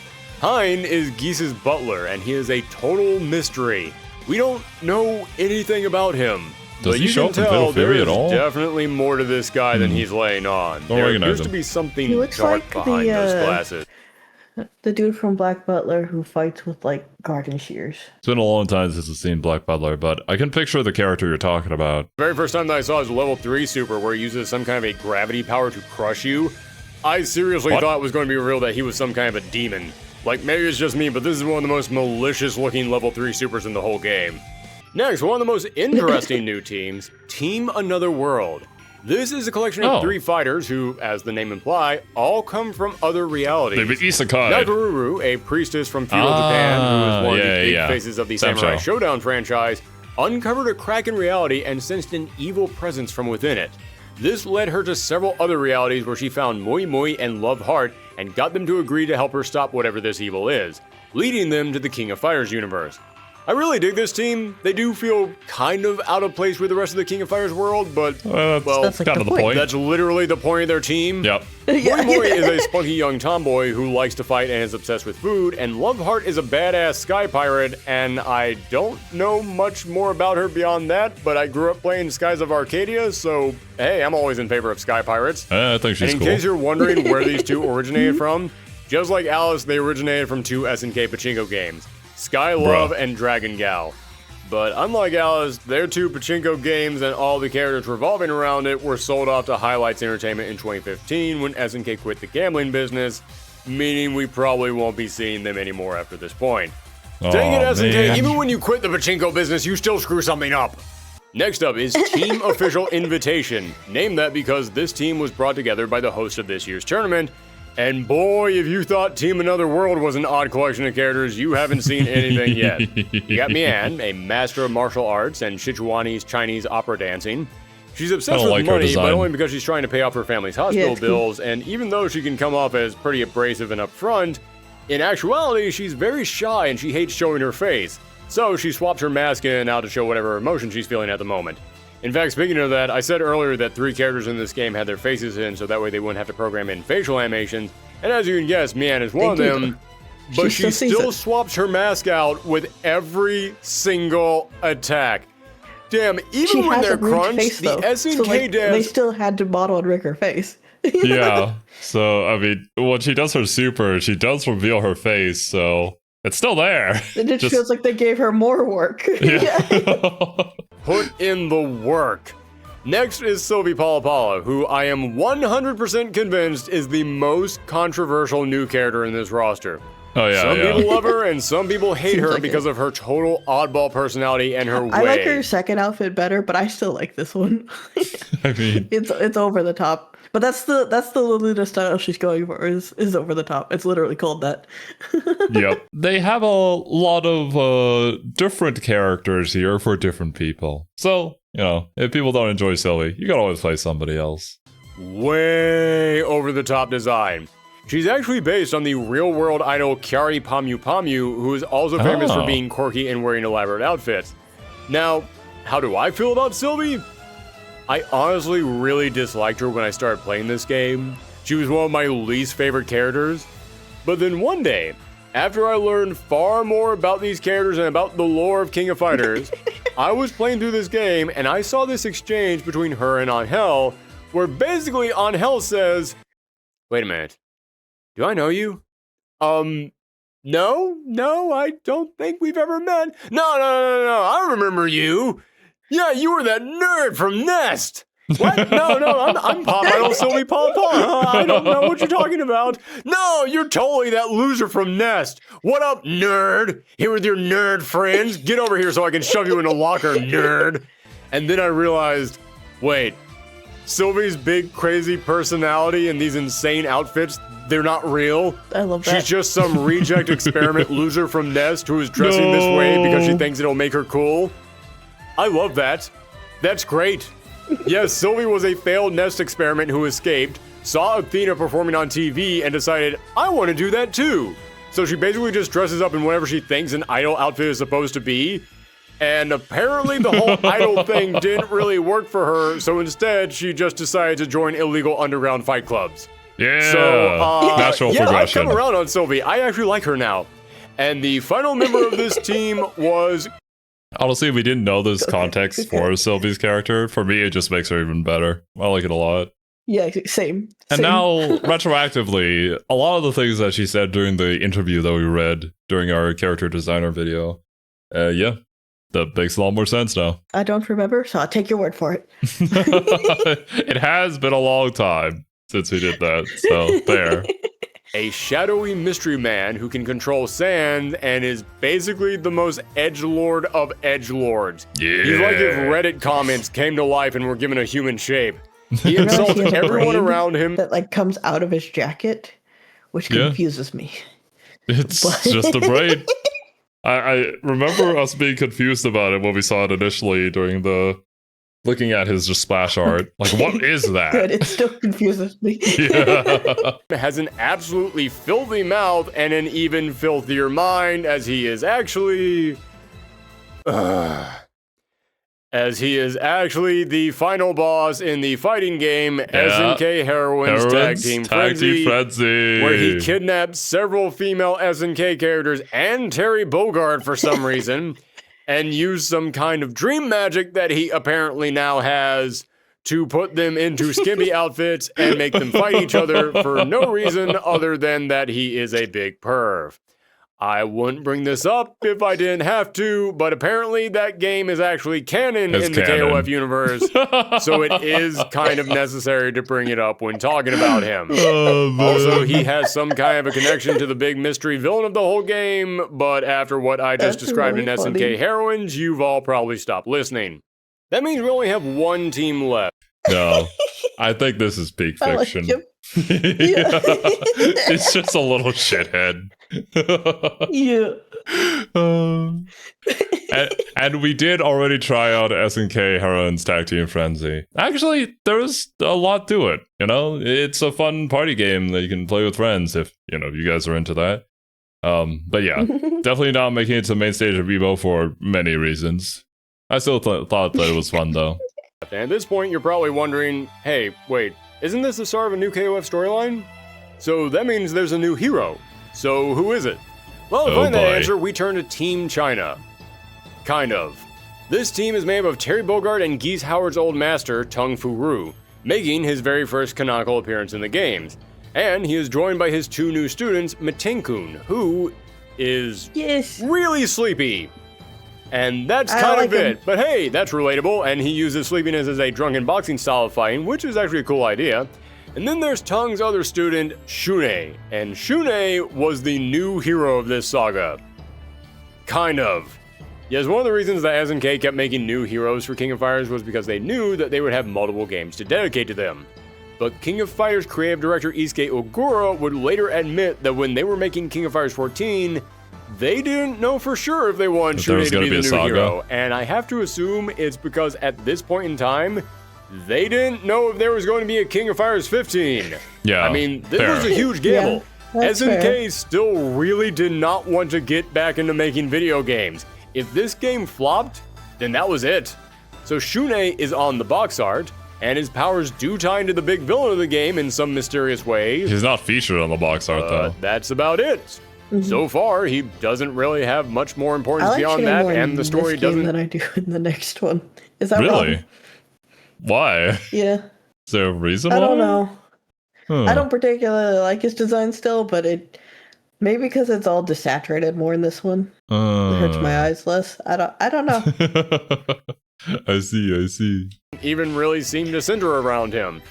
Hein is Geese's butler, and he is a total mystery. We don't know anything about him. Does but he you show can up in tell Fatal Fury there at is all? definitely more to this guy than he's laying on. Don't There recognize appears to him. be something He looks dark like behind the, those glasses. The dude from Black Butler who fights with like garden shears. It's been a long time since I've seen Black Butler, but I can picture the character you're talking about. The very first time that I saw his level 3 super where he uses some kind of a gravity power to crush you, I seriously What? thought it was going to be revealed that he was some kind of a demon. Like, maybe it's just me, but this is one of the most malicious looking level 3 supers in the whole game. Next, one of the most interesting new teams, Team Another World. This is a collection of 3 fighters who, as the name imply, all come from other realities. They've been isekai. Nakaruru, a priestess from feudal Japan, who is one of the big yeah. faces of the Sam Samurai Show. Showdown franchise, uncovered a crack in reality and sensed an evil presence from within it. This led her to several other realities where she found Moi Moi and Love Heart and got them to agree to help her stop whatever this evil is, leading them to the King of Fighters universe. I really dig this team. They do feel kind of out of place with the rest of the King of Fighters world, but, well, that's like kind of the point. that's literally the point of their team. Yep. Moi Moi is a spunky young tomboy who likes to fight and is obsessed with food, and Love Heart is a badass sky pirate, and I don't know much more about her beyond that, but I grew up playing Skies of Arcadia, so hey, I'm always in favor of sky pirates. I think she's And in cool. case you're wondering where these two originated from, just like Alice, they originated from two SNK pachinko games, Sky Love and Dragon Gal. But unlike Alice, their two pachinko games and all the characters revolving around it were sold off to Highlights Entertainment in 2015 when SNK quit the gambling business, meaning we probably won't be seeing them anymore after this point. Dang it, SNK, man. even when you quit the pachinko business, you still screw something up. Next up is Team Official Invitation. Named that because this team was brought together by the host of this year's tournament. And boy, if you thought Team Another World was an odd collection of characters, you haven't seen anything yet. You got Mian, a master of martial arts and Sichuanese Chinese opera dancing. She's obsessed with like her money, design. but only because she's trying to pay off her family's hospital it's cool. bills, and even though she can come off as pretty abrasive and upfront, in actuality, she's very shy and she hates showing her face. So she swapped her mask in out to show whatever emotion she's feeling at the moment. In fact, speaking of that, I said earlier that 3 characters in this game had their faces in so that way they wouldn't have to program in facial animations, and as you can guess, Mian is one of them, but she still swaps her mask out with every single attack. Damn, even when they're crunched, the SNK dance... They still had to model and rig her face. Yeah. So, I mean, when she does her super, she does reveal her face, so it's still there. It just feels like they gave her more work. Yeah. Put in the work. Next is Sylvie Palapala, who I am 100% convinced is the most controversial new character in this roster. Oh, yeah. Some yeah. people love her and some people hate Seems her like because of her total oddball personality and her way. I like her second outfit better, but I still like this one. I mean, it's over the top. But that's the Lolita style she's going for is over the top. It's literally called that. yep. They have a lot of different characters here for different people. So, you know, if people don't enjoy Sylvie, you can always play somebody else. Way over the top design. She's actually based on the real-world idol Kyari Pamu Pamu, who is also famous for being quirky and wearing elaborate outfits. Now, how do I feel about Sylvie? I honestly really disliked her when I started playing this game. She was one of my least favorite characters. But then one day, after I learned far more about these characters and about the lore of King of Fighters, I was playing through this game and I saw this exchange between her and Angel, where basically Angel says, "Wait a minute. Do I know you? No, I don't think we've ever met. No, I remember you. Yeah, you were that nerd from Nest. What? No, I'm Pop Idol Sylvie Papa. I don't know what you're talking about. No, you're totally that loser from Nest. What up, nerd? Here with your nerd friends? Get over here so I can shove you in a locker, nerd." And then I realized, wait, Sylvie's big crazy personality and these insane outfits, they're not real. I love that. She's just some reject experiment loser from Nest who is dressing this way because she thinks it'll make her cool. I love that. That's great. Yes, Sylvie was a failed Nest experiment who escaped, saw Athena performing on TV, and decided, I want to do that too. So she basically just dresses up in whatever she thinks an idol outfit is supposed to be. And apparently the whole idol thing didn't really work for her, so instead she just decided to join illegal underground fight clubs. Yeah. So, natural yeah, I've progression. come around on Sylvie. I actually like her now. And the final member of this team was... Honestly, we didn't know this context for Sylvie's character. For me, it just makes her even better. I like it a lot. Yeah, same. And now, retroactively, a lot of the things that she said during the interview that we read during our character designer video, yeah, that makes a lot more sense now. I don't remember, so I'll take your word for it. It has been a long time since we did that, so there. A shadowy mystery man who can control sand and is basically the most edgelord of edgelords. Yeah. He's like if Reddit comments came to life and were given a human shape. He insults everyone around him. That like comes out of his jacket, which confuses me. It's just a brain. I remember us being confused about it when we saw it initially during the looking at his just splash art. Like, what is that? Good, it still confuses me. Yeah. Has an absolutely filthy mouth and an even filthier mind, as he is actually the final boss in the fighting game SNK Heroines Tag Team Frenzy, where he kidnapped several female SNK characters and Terry Bogard for some reason, and used some kind of dream magic that he apparently now has to put them into skimpy outfits and make them fight each other for no reason other than that he is a big perv. I wouldn't bring this up if I didn't have to, but apparently that game is actually canon in the KOF universe, so it is kind of necessary to bring it up when talking about him. Also, he has some kind of a connection to the big mystery villain of the whole game, but after what I just described really in SNK Heroines, you've all probably stopped listening. That means we only have one team left. No, I think this is peak fiction. Like It's just a little shithead. Yeah. And we did already try out SNK Heroines Tag Team Frenzy. Actually, there's a lot to it. You know, it's a fun party game that you can play with friends if you guys are into that. But yeah, definitely not making it to the main stage of Evo for many reasons. I still thought that it was fun though. And at this point, you're probably wondering, hey, wait, isn't this the start of a new KOF storyline? So that means there's a new hero. So who is it? Well, to find that answer, we turn to Team China. Kind of. This team is made up of Terry Bogard and Geese Howard's old master, Tung Fu Ru, making his very first canonical appearance in the games. And he is joined by his two new students, Matenkun, who is really sleepy. And that's kind of it. But hey, that's relatable, and he uses sleepiness as a drunken boxing style of fighting, which is actually a cool idea. And then there's Tung's other student, Shune. And Shune was the new hero of this saga. Kind of. Yes, one of the reasons that SNK kept making new heroes for King of Fighters was because they knew that they would have multiple games to dedicate to them. But King of Fighters creative director Isuke Ogura would later admit that when they were making King of Fighters 14, they didn't know for sure if they wanted Shune to be the new hero. And I have to assume it's because at this point in time, they didn't know if there was going to be a King of Fighters 15. Yeah, I mean, this was a huge gamble. Yeah, SNK still really did not want to get back into making video games. If this game flopped, then that was it. So Shune is on the box art, and his powers do tie into the big villain of the game in some mysterious way. He's not featured on the box art, though. That's about it. So far, he doesn't really have much more importance beyond that, and the story doesn't. Than I do in the next one. Is that really wrong? Why? Yeah. Is there a reason? I don't know. Huh. I don't particularly like his design still, but maybe because it's all desaturated more in this one. It hurts my eyes less. I don't know. I see. Even really seemed to center around him.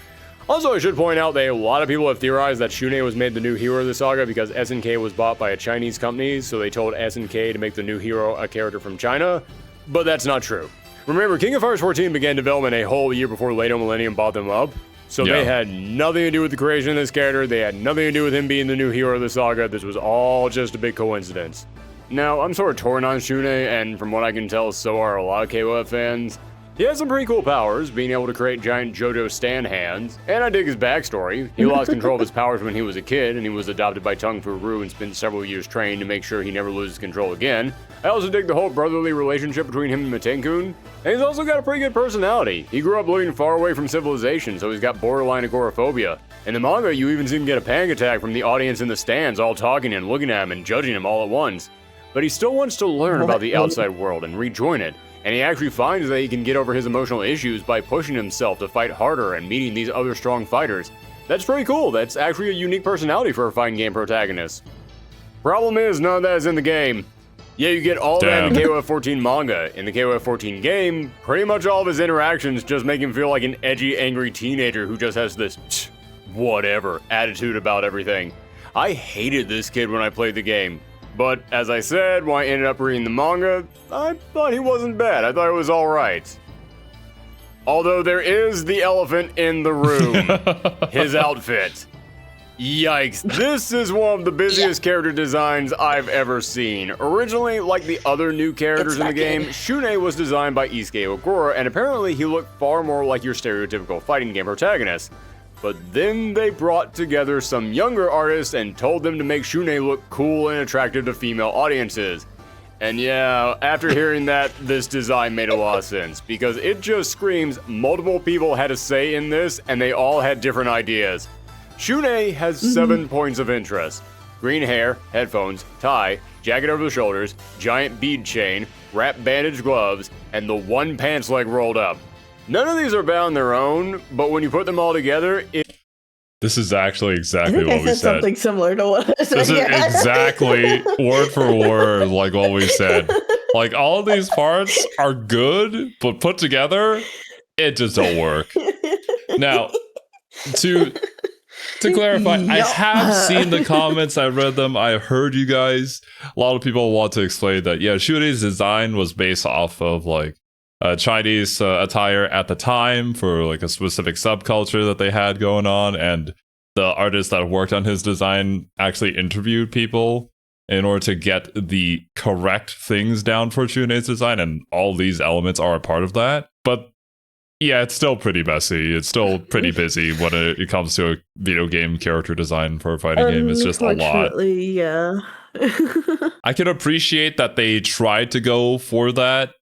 Also, I should point out that a lot of people have theorized that Shune was made the new hero of the saga because SNK was bought by a Chinese company, so they told SNK to make the new hero a character from China, but that's not true. Remember, King of Fighters 14 began development a whole year before Lato Millennium bought them up, so they had nothing to do with the creation of this character, they had nothing to do with him being the new hero of the saga, this was all just a big coincidence. Now, I'm sort of torn on Shune, and from what I can tell, so are a lot of KOF fans. He has some pretty cool powers, being able to create giant JoJo stand hands, and I dig his backstory. He lost control of his powers when he was a kid, and he was adopted by Tung Fu Ru and spent several years trained to make sure he never loses control again. I also dig the whole brotherly relationship between him and Matenkun, and he's also got a pretty good personality. He grew up living far away from civilization, so he's got borderline agoraphobia. In the manga, you even see him get a panic attack from the audience in the stands, all talking and looking at him and judging him all at once. But he still wants to learn about the outside world and rejoin it. And he actually finds that he can get over his emotional issues by pushing himself to fight harder and meeting these other strong fighters. That's pretty cool. That's actually a unique personality for a fighting game protagonist. Problem is, none of that is in the game. Yeah, you get all that in the KOF 14 manga. In the KOF 14 game, pretty much all of his interactions just make him feel like an edgy, angry teenager who just has this whatever attitude about everything. I hated this kid when I played the game. But, as I said, when I ended up reading the manga, I thought he wasn't bad. I thought it was alright. Although there is the elephant in the room. His outfit. Yikes, this is one of the busiest character designs I've ever seen. Originally, like the other new characters in the game, Shune was designed by Isuke Ogura, and apparently he looked far more like your stereotypical fighting game protagonist. But then they brought together some younger artists and told them to make Shune look cool and attractive to female audiences. And yeah, after hearing that, this design made a lot of sense, because it just screams multiple people had a say in this, and they all had different ideas. Shune has 7 points of interest: green hair, headphones, tie, jacket over the shoulders, giant bead chain, wrap bandage gloves, and the one pants leg rolled up. None of these are bad on their own, but when you put them all together, This is actually exactly what we said. Something similar to what I said. This is exactly word for word like what we said. Like, all of these parts are good, but put together, it just don't work. Now, to clarify, I have seen the comments, I read them, I heard you guys. A lot of people want to explain that, yeah, Shune's design was based off of, like, Chinese attire at the time for, like, a specific subculture that they had going on, and the artist that worked on his design actually interviewed people in order to get the correct things down for Shune's design, and all these elements are a part of that. But yeah, it's still pretty messy. It's still pretty busy when it comes to a video game character design for a fighting game. It's just a lot. Yeah. I can appreciate that they tried to go for that,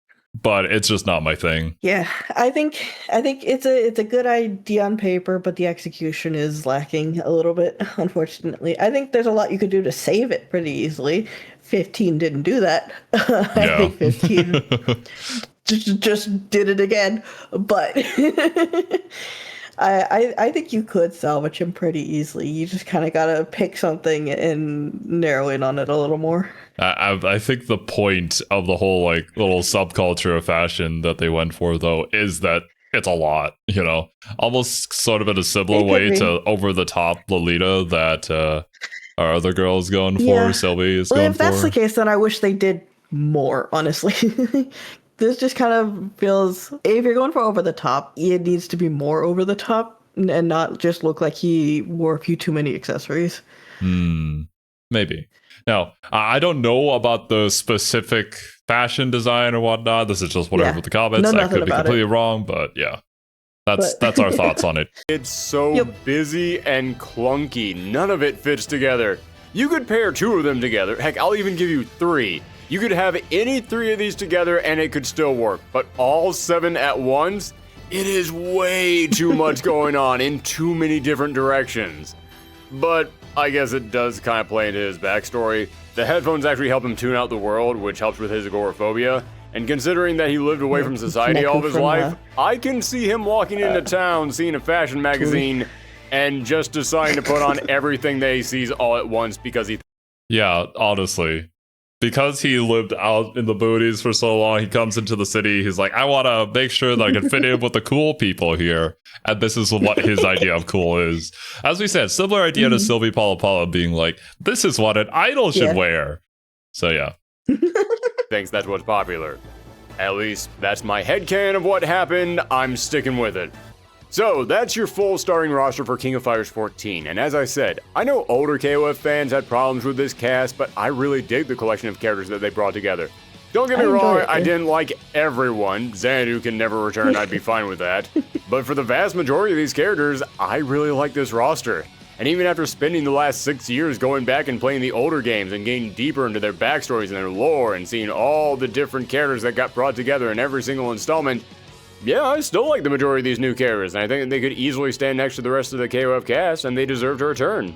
but it's just not my thing. Yeah, I think it's a good idea on paper, but the execution is lacking a little bit, unfortunately. I think there's a lot you could do to save it pretty easily. 15 didn't do that. I think 15 just did it again, but I think you could salvage him pretty easily. You just kind of gotta pick something and narrow in on it a little more. I think the point of the whole, like, little subculture of fashion that they went for, though, is that it's a lot, you know, almost sort of in a similar way to over the top Lolita that our other girl is going for, Sylvie is going for. If that's the case, then I wish they did more, honestly. This just kind of feels, if you're going for over the top, it needs to be more over the top and not just look like he wore a few too many accessories. Maybe. Now, I don't know about the specific fashion design or whatnot. This is just whatever the comments. I could be completely wrong, but yeah. That's our thoughts on it. It's so busy and clunky. None of it fits together. You could pair 2 of them together. Heck, I'll even give you 3. You could have any 3 of these together and it could still work. But all 7 at once? It is way too much going on in too many different directions. But I guess it does kind of play into his backstory. The headphones actually help him tune out the world, which helps with his agoraphobia. And considering that he lived away from society all of his life, I can see him walking into town, seeing a fashion magazine, and just deciding to put on everything that he sees all at once because he... Yeah, honestly. Because he lived out in the boonies for so long, he comes into the city, he's like, I want to make sure that I can fit in with the cool people here. And this is what his idea of cool is. As we said, similar idea to Sylvie Palapala being like, this is what an idol should wear. So yeah. Thinks that's what's popular. At least, that's my headcanon of what happened. I'm sticking with it. So, that's your full starting roster for King of Fighters 14, and as I said, I know older KOF fans had problems with this cast, but I really dig the collection of characters that they brought together. Don't get me wrong, I didn't like everyone. Xanadu can never return, I'd be fine with that. But for the vast majority of these characters, I really like this roster. And even after spending the last 6 years going back and playing the older games and getting deeper into their backstories and their lore and seeing all the different characters that got brought together in every single installment, yeah, I still like the majority of these new characters, and I think they could easily stand next to the rest of the KOF cast, and they deserve to return.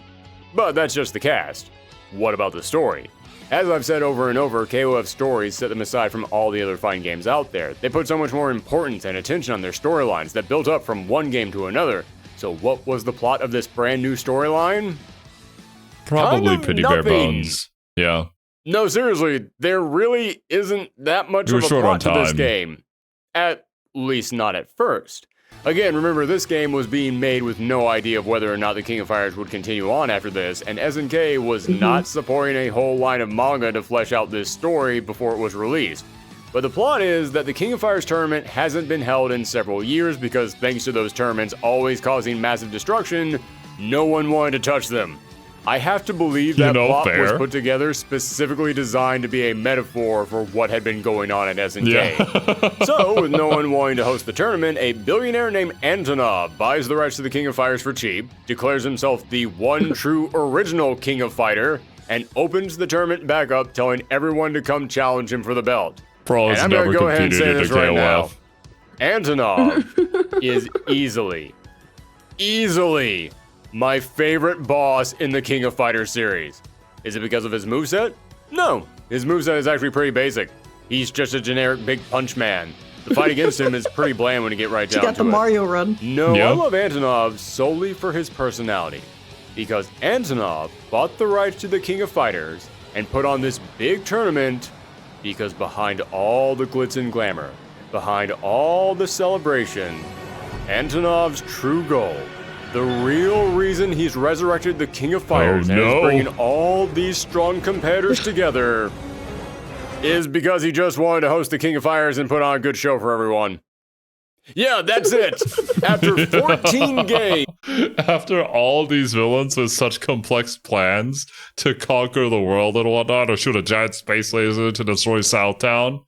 But that's just the cast. What about the story? As I've said over and over, KOF stories set them aside from all the other fighting games out there. They put so much more importance and attention on their storylines that built up from one game to another. So what was the plot of this brand new storyline? Probably pretty bare bones. Yeah. No, seriously, there really isn't that much of a plot to this game. At least not at first. Again, remember, this game was being made with no idea of whether or not the King of Fighters would continue on after this, and SNK was not supporting a whole line of manga to flesh out this story before it was released. But the plot is that the King of Fighters tournament hasn't been held in several years because thanks to those tournaments always causing massive destruction, No one wanted to touch them. I have to believe that plot was put together specifically designed to be a metaphor for what had been going on at SNK. Yeah. So, with no one wanting to host the tournament, a billionaire named Antonov buys the rights to the King of Fighters for cheap, declares himself the one true original King of Fighter, and opens the tournament back up, telling everyone to come challenge him for the belt. Pro has And I'm never gonna go ahead and say competed this in right now. KOF. Antonov is easily my favorite boss in the King of Fighters series. Is it because of his moveset? No, his moveset is actually pretty basic. He's just a generic big punch man. The fight against him is pretty bland when you get right down to it. He got the Mario run. No, Yep. I love Antonov solely for his personality. Because Antonov bought the rights to the King of Fighters and put on this big tournament because behind all the glitz and glamour, behind all the celebration, Antonov's true goal, the real reason he's resurrected the King of Fighters and is bringing all these strong competitors together is because he just wanted to host the King of Fighters and put on a good show for everyone. Yeah, that's it. After 14 games. After all these villains with such complex plans to conquer the world and whatnot, or shoot a giant space laser to destroy Southtown,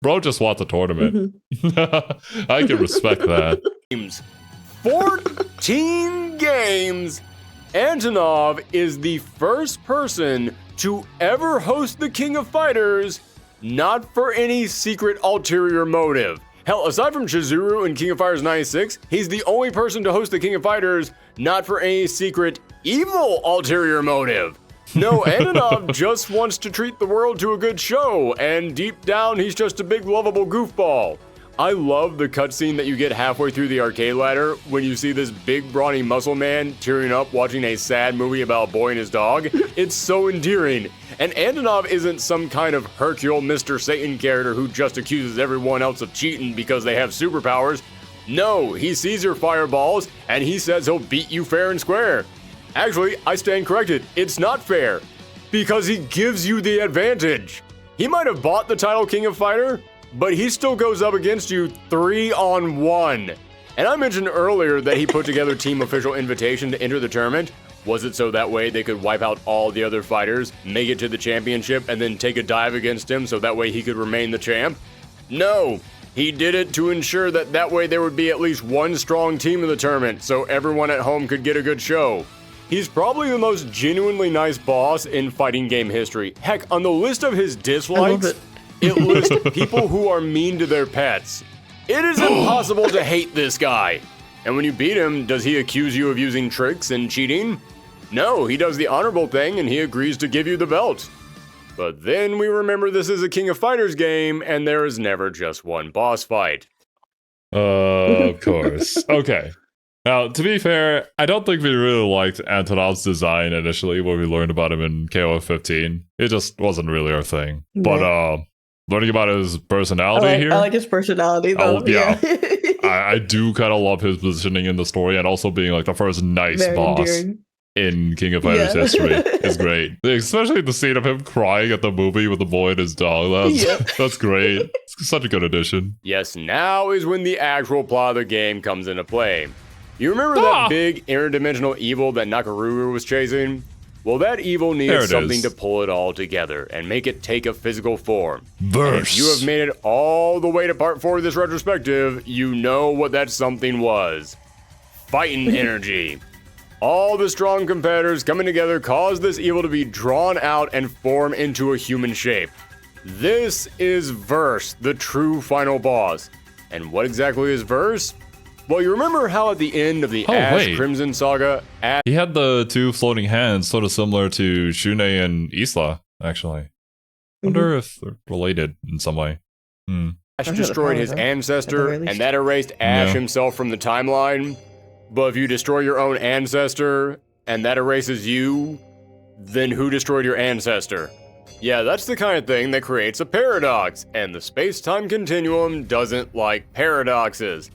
bro just wants a tournament. I can respect that. 14 games. Antonov is the first person to ever host the King of Fighters, not for any secret ulterior motive. Hell, aside from Chizuru in King of Fighters 96, he's the only person to host the King of Fighters, not for any secret evil ulterior motive. No, Antonov just wants to treat the world to a good show, and deep down, he's just a big lovable goofball. I love the cutscene that you get halfway through the arcade ladder when you see this big brawny muscle man tearing up watching a sad movie about a boy and his dog. It's so endearing. And Antonov isn't some kind of Hercule Mr. Satan character who just accuses everyone else of cheating because they have superpowers. No, he sees your fireballs and he says he'll beat you fair and square. Actually, I stand corrected. It's not fair because he gives you the advantage. He might have bought the title King of Fighter, but he still goes up against you 3-on-1. And I mentioned earlier that he put together Team Official Invitation to enter the tournament. Was it so that way they could wipe out all the other fighters, make it to the championship, and then take a dive against him so that way he could remain the champ? No, he did it to ensure that that way there would be at least one strong team in the tournament so everyone at home could get a good show. He's probably the most genuinely nice boss in fighting game history. Heck, on the list of his dislikes, it lists people who are mean to their pets. It is impossible to hate this guy. And when you beat him, does he accuse you of using tricks and cheating? No, he does the honorable thing and he agrees to give you the belt. But then we remember this is a King of Fighters game and there is never just one boss fight. Of course. Okay. Now, to be fair, I don't think we really liked Antonov's design initially when we learned about him in KOF 15. It just wasn't really our thing. But learning about his personality here. I like his personality though. Yeah. I do kind of love his positioning in the story and also being like the first nice Very boss endearing. in King of Fighters history is great. Especially the scene of him crying at the movie with the boy and his dog. That's great. It's such a good addition. Yes, now is when the actual plot of the game comes into play. You remember that big interdimensional evil that Nakaruru was chasing? Well, that evil needed something to pull it all together and make it take a physical form. And if you have made it all the way to part 4 of this retrospective, you know what that something was. Fighting energy. All the strong competitors coming together caused this evil to be drawn out and form into a human shape. This is Verse, the true final boss. And what exactly is Verse? Well, you remember how at the end of the Crimson Saga, he had the two floating hands, sort of similar to Shune and Isla, actually. Wonder if they're related in some way. Ash destroyed his ancestor, and that erased Ash himself from the timeline. But if you destroy your own ancestor, and that erases you, then who destroyed your ancestor? Yeah, that's the kind of thing that creates a paradox, and the space-time continuum doesn't like paradoxes.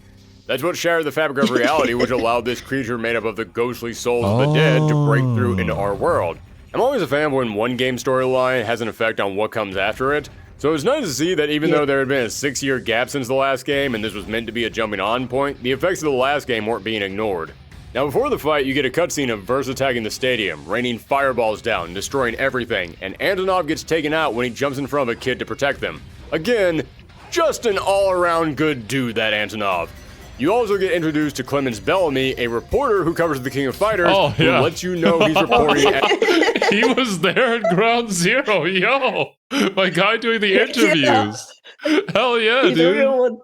That's what shattered the fabric of reality, which allowed this creature made up of the ghostly souls of the dead to break through into our world. I'm always a fan of when one game storyline has an effect on what comes after it, so it's nice to see that even though there had been a 6-year gap since the last game, and this was meant to be a jumping on point, the effects of the last game weren't being ignored. Now before the fight, you get a cutscene of Verse attacking the stadium, raining fireballs down and destroying everything, and Antonov gets taken out when he jumps in front of a kid to protect them. Again, just an all-around good dude, that Antonov. You also get introduced to Clemens Bellamy, a reporter who covers the King of Fighters, who lets you know he's reporting at... He was there at Ground Zero, yo! My guy doing the interviews. Hell yeah, He's a real one.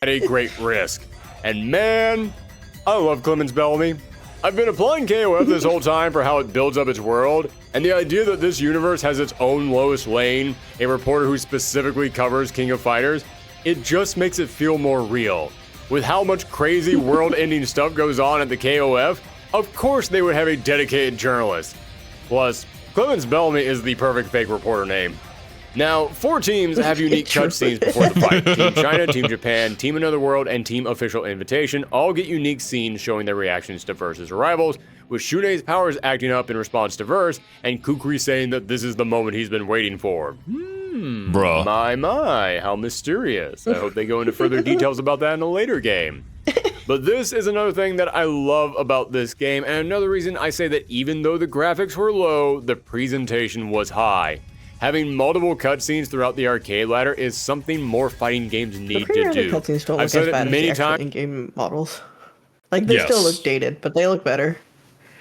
at a great risk. And man, I love Clemens Bellamy. I've been applying KOF this whole time for how it builds up its world, and the idea that this universe has its own Lois Lane, a reporter who specifically covers King of Fighters, it just makes it feel more real. With how much crazy world-ending stuff goes on at the KOF, of course they would have a dedicated journalist. Plus, Clemens Bellamy is the perfect fake reporter name. Now, 4 teams have unique cutscenes before the fight. Team China, Team Japan, Team Another World, and Team Official Invitation all get unique scenes showing their reactions to Verse's arrivals, with Shune's powers acting up in response to Verse, and Kukri saying that this is the moment he's been waiting for. Bruh. My, how mysterious. I hope they go into further details about that in a later game. But this is another thing that I love about this game, and another reason I say that even though the graphics were low, the presentation was high. Having multiple cutscenes throughout the arcade ladder is something more fighting games need to do. The cutscenes don't look I've said as it bad many as the times. in-game models. Like, they still look dated, but they look better.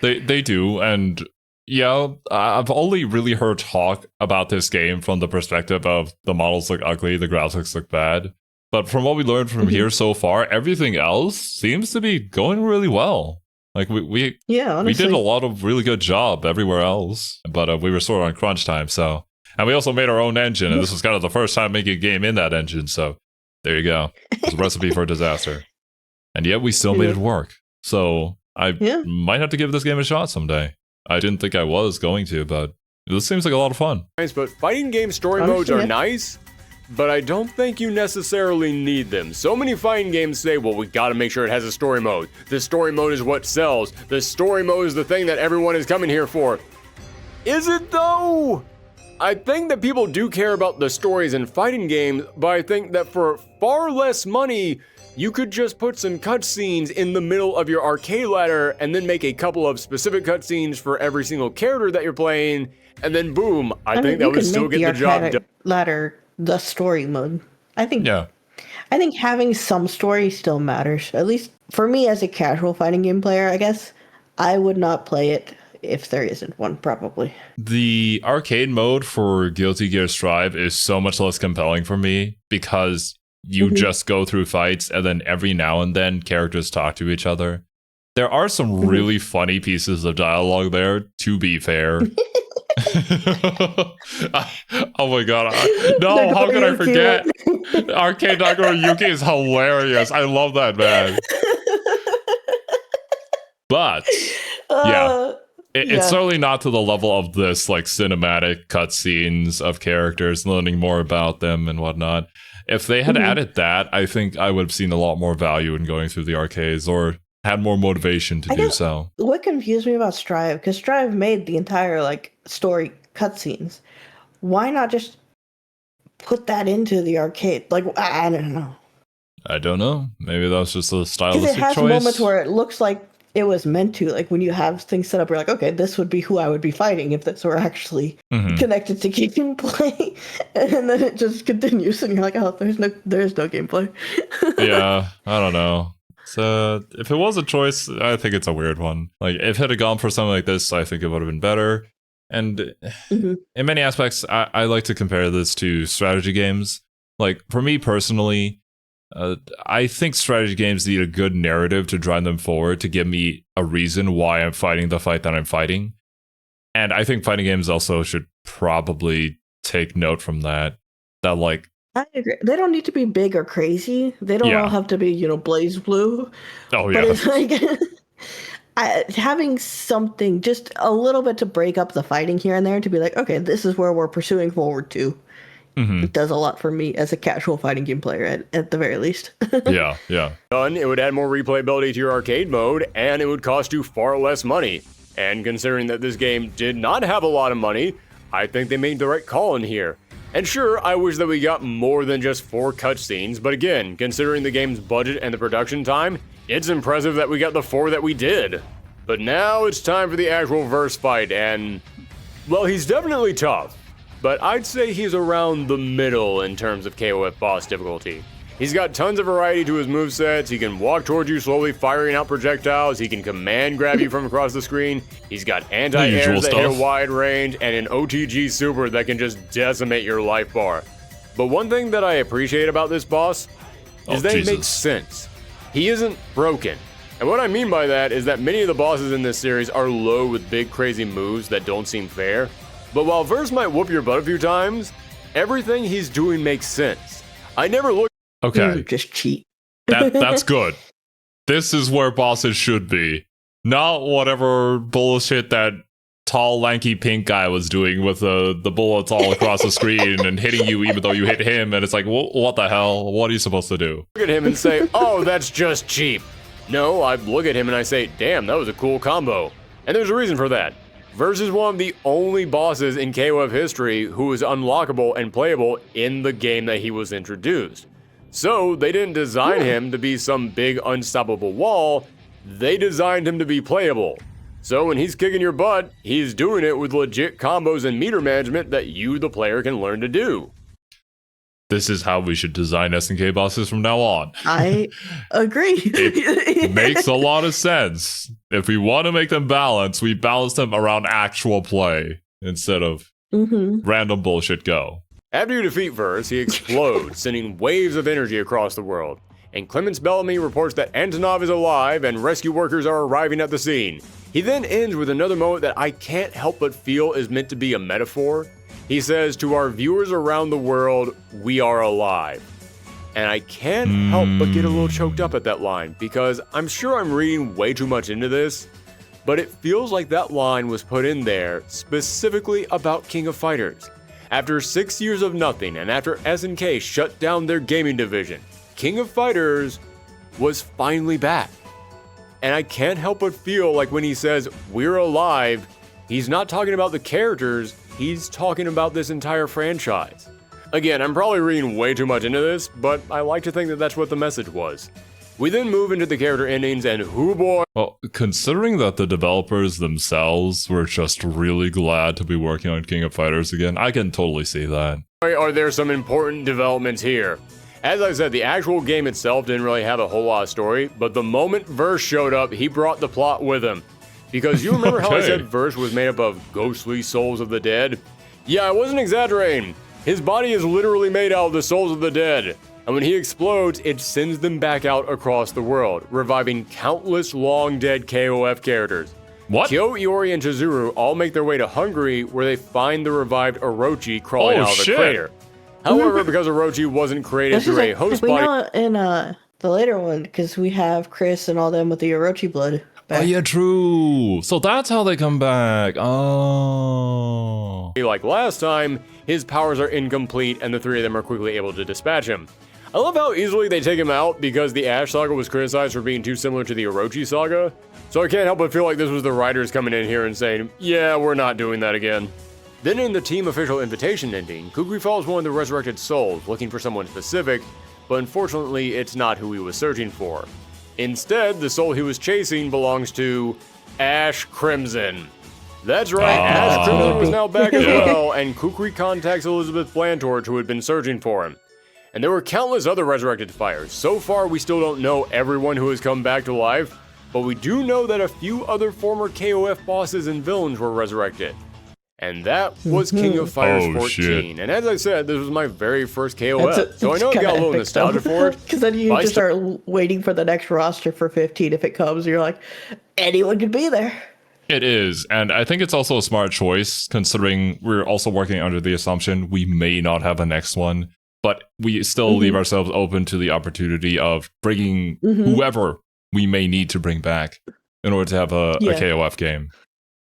They do, and yeah, I've only really heard talk about this game from the perspective of the models look ugly, the graphics look bad. But from what we learned from here so far, everything else seems to be going really well. Like we did a lot of really good job everywhere else, but we were sort of on crunch time, so. And we also made our own engine, and this was kind of the first time making a game in that engine, so there you go. It's a recipe for disaster. And yet we still made it work. So I might have to give this game a shot someday. I didn't think I was going to, but this seems like a lot of fun. But fighting game story modes are nice, but I don't think you necessarily need them. So many fighting games say, well, we gotta make sure it has a story mode. The story mode is what sells. The story mode is the thing that everyone is coming here for. Is it though? I think that people do care about the stories in fighting games, but I think that for far less money, you could just put some cutscenes in the middle of your arcade ladder and then make a couple of specific cutscenes for every single character that you're playing, and then boom, I think that would still get the job done. Ladder, the story mode. I think having some story still matters. At least for me as a casual fighting game player, I guess, I would not play it if there isn't one, probably. The arcade mode for Guilty Gear Strive is so much less compelling for me because you just go through fights and then every now and then characters talk to each other. There are some really funny pieces of dialogue there, to be fair. Oh my god. No, how could I forget? Arcade Nagoro Yuki is hilarious. I love that man. But, yeah. It's certainly not to the level of this, like, cinematic cutscenes of characters, learning more about them and whatnot. If they had added that, I think I would have seen a lot more value in going through the arcades, or had more motivation to do so. What confused me about Strive, because Strive made the entire, like, story cutscenes. Why not just put that into the arcade? Like, I don't know. I don't know. Maybe that was just a stylistic choice. Because it has moments where it looks like it was meant to, like when you have things set up, you're like, okay, this would be who I would be fighting if this were actually connected to gameplay, and then it just continues, and you're like, oh, there's no gameplay. Yeah, I don't know. So if it was a choice, I think it's a weird one. Like if it had gone for something like this, I think it would have been better. And in many aspects, I like to compare this to strategy games. Like for me personally, I think strategy games need a good narrative to drive them forward, to give me a reason why I'm fighting the fight that I'm fighting. And I think fighting games also should probably take note from that. That, like, I agree. They don't need to be big or crazy. They don't all have to be, blaze blue. Oh, yeah. But it's like having something, just a little bit to break up the fighting here and there, to be like, okay, this is where we're pursuing forward to. It does a lot for me as a casual fighting game player, at the very least. Yeah. It would add more replayability to your arcade mode, and it would cost you far less money. And considering that this game did not have a lot of money, I think they made the right call in here. And sure, I wish that we got more than just 4 cutscenes, but again, considering the game's budget and the production time, It's impressive that we got the 4 that we did. But now it's time for the actual verse fight, and, well, he's definitely tough, but I'd say he's around the middle in terms of KOF boss difficulty. He's got tons of variety to his movesets. He can walk towards you slowly firing out projectiles. He can command grab you from across the screen. He's got anti-airs that hit a wide range and an OTG super that can just decimate your life bar. But one thing that I appreciate about this boss is that he makes sense. He isn't broken. And what I mean by that is that many of the bosses in this series are low with big crazy moves that don't seem fair. But while Verse might whoop your butt a few times, everything he's doing makes sense. I never look. Okay. Just cheat. That's good. This is where bosses should be. Not whatever bullshit that tall, lanky pink guy was doing with the bullets all across the screen and hitting you even though you hit him. And it's like, what the hell? What are you supposed to do? Look at him and say, oh, that's just cheap. No, I look at him and I say, damn, that was a cool combo. And there's a reason for that. Verse is one of the only bosses in KOF history who is unlockable and playable in the game that he was introduced. So they didn't design him to be some big unstoppable wall, they designed him to be playable. So when he's kicking your butt, he's doing it with legit combos and meter management that you, the player, can learn to do. This is how we should design SNK bosses from now on. I agree. It makes a lot of sense. If we want to make them balanced, we balance them around actual play instead of random bullshit go. After you defeat Verse, he explodes, sending waves of energy across the world. And Clemens Bellamy reports that Antonov is alive and rescue workers are arriving at the scene. He then ends with another moment that I can't help but feel is meant to be a metaphor. He says, to our viewers around the world, we are alive. And I can't help but get a little choked up at that line, because I'm sure I'm reading way too much into this, but it feels like that line was put in there specifically about King of Fighters. After 6 years of nothing, and after SNK shut down their gaming division, King of Fighters was finally back. And I can't help but feel like when he says, we're alive, he's not talking about the characters, he's talking about this entire franchise. Again, I'm probably reading way too much into this, but I like to think that that's what the message was. We then move into the character endings, and hoo boy. Well, considering that the developers themselves were just really glad to be working on King of Fighters again, I can totally see that. Are there some important developments here? As I said, the actual game itself didn't really have a whole lot of story, but the moment Verse showed up, he brought the plot with him. Because you remember how I said Verse was made up of ghostly souls of the dead? Yeah, I wasn't exaggerating. His body is literally made out of the souls of the dead. And when he explodes, it sends them back out across the world, reviving countless long-dead KOF characters. What? Kyo, Iori, and Chizuru all make their way to Hungary, where they find the revived Orochi crawling out of the crater. However, because Orochi wasn't created through a host body... We know in the later one, because we have Chris and all them with the Orochi blood. Oh yeah, true. So that's how they come back. Oh. Like last time, his powers are incomplete and the three of them are quickly able to dispatch him. I love how easily they take him out because the Ash Saga was criticized for being too similar to the Orochi Saga. So I can't help but feel like this was the writers coming in here and saying, yeah, we're not doing that again. Then in the team official invitation ending, Kukui follows one of the resurrected souls looking for someone specific, but unfortunately it's not who he was searching for. Instead, the soul he was chasing belongs to Ash Crimson. That's right, Ash Crimson was now back as well, and Kukui contacts Elizabeth Blantorch, who had been searching for him. And there were countless other resurrected fires. So far, we still don't know everyone who has come back to life, but we do know that a few other former KOF bosses and villains were resurrected. And that was King of Fighters 14. Shit. And as I said, this was my very first KOF, so I know I got a little nostalgia for it. Because then you just start waiting for the next roster for 15 if it comes. You're like, anyone could be there. It is, and I think it's also a smart choice, considering we're also working under the assumption we may not have a next one, but we still leave ourselves open to the opportunity of bringing whoever we may need to bring back in order to have a KOF game.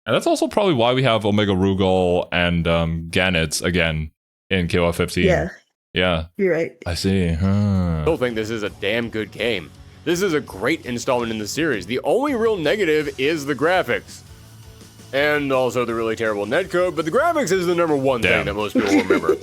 And that's also probably why we have Omega Rugal and Ganitz again in KOF 15. Yeah. You're right. I see. I still think this is a damn good game. This is a great installment in the series. The only real negative is the graphics. And also the really terrible netcode, but the graphics is the number one thing that most people remember.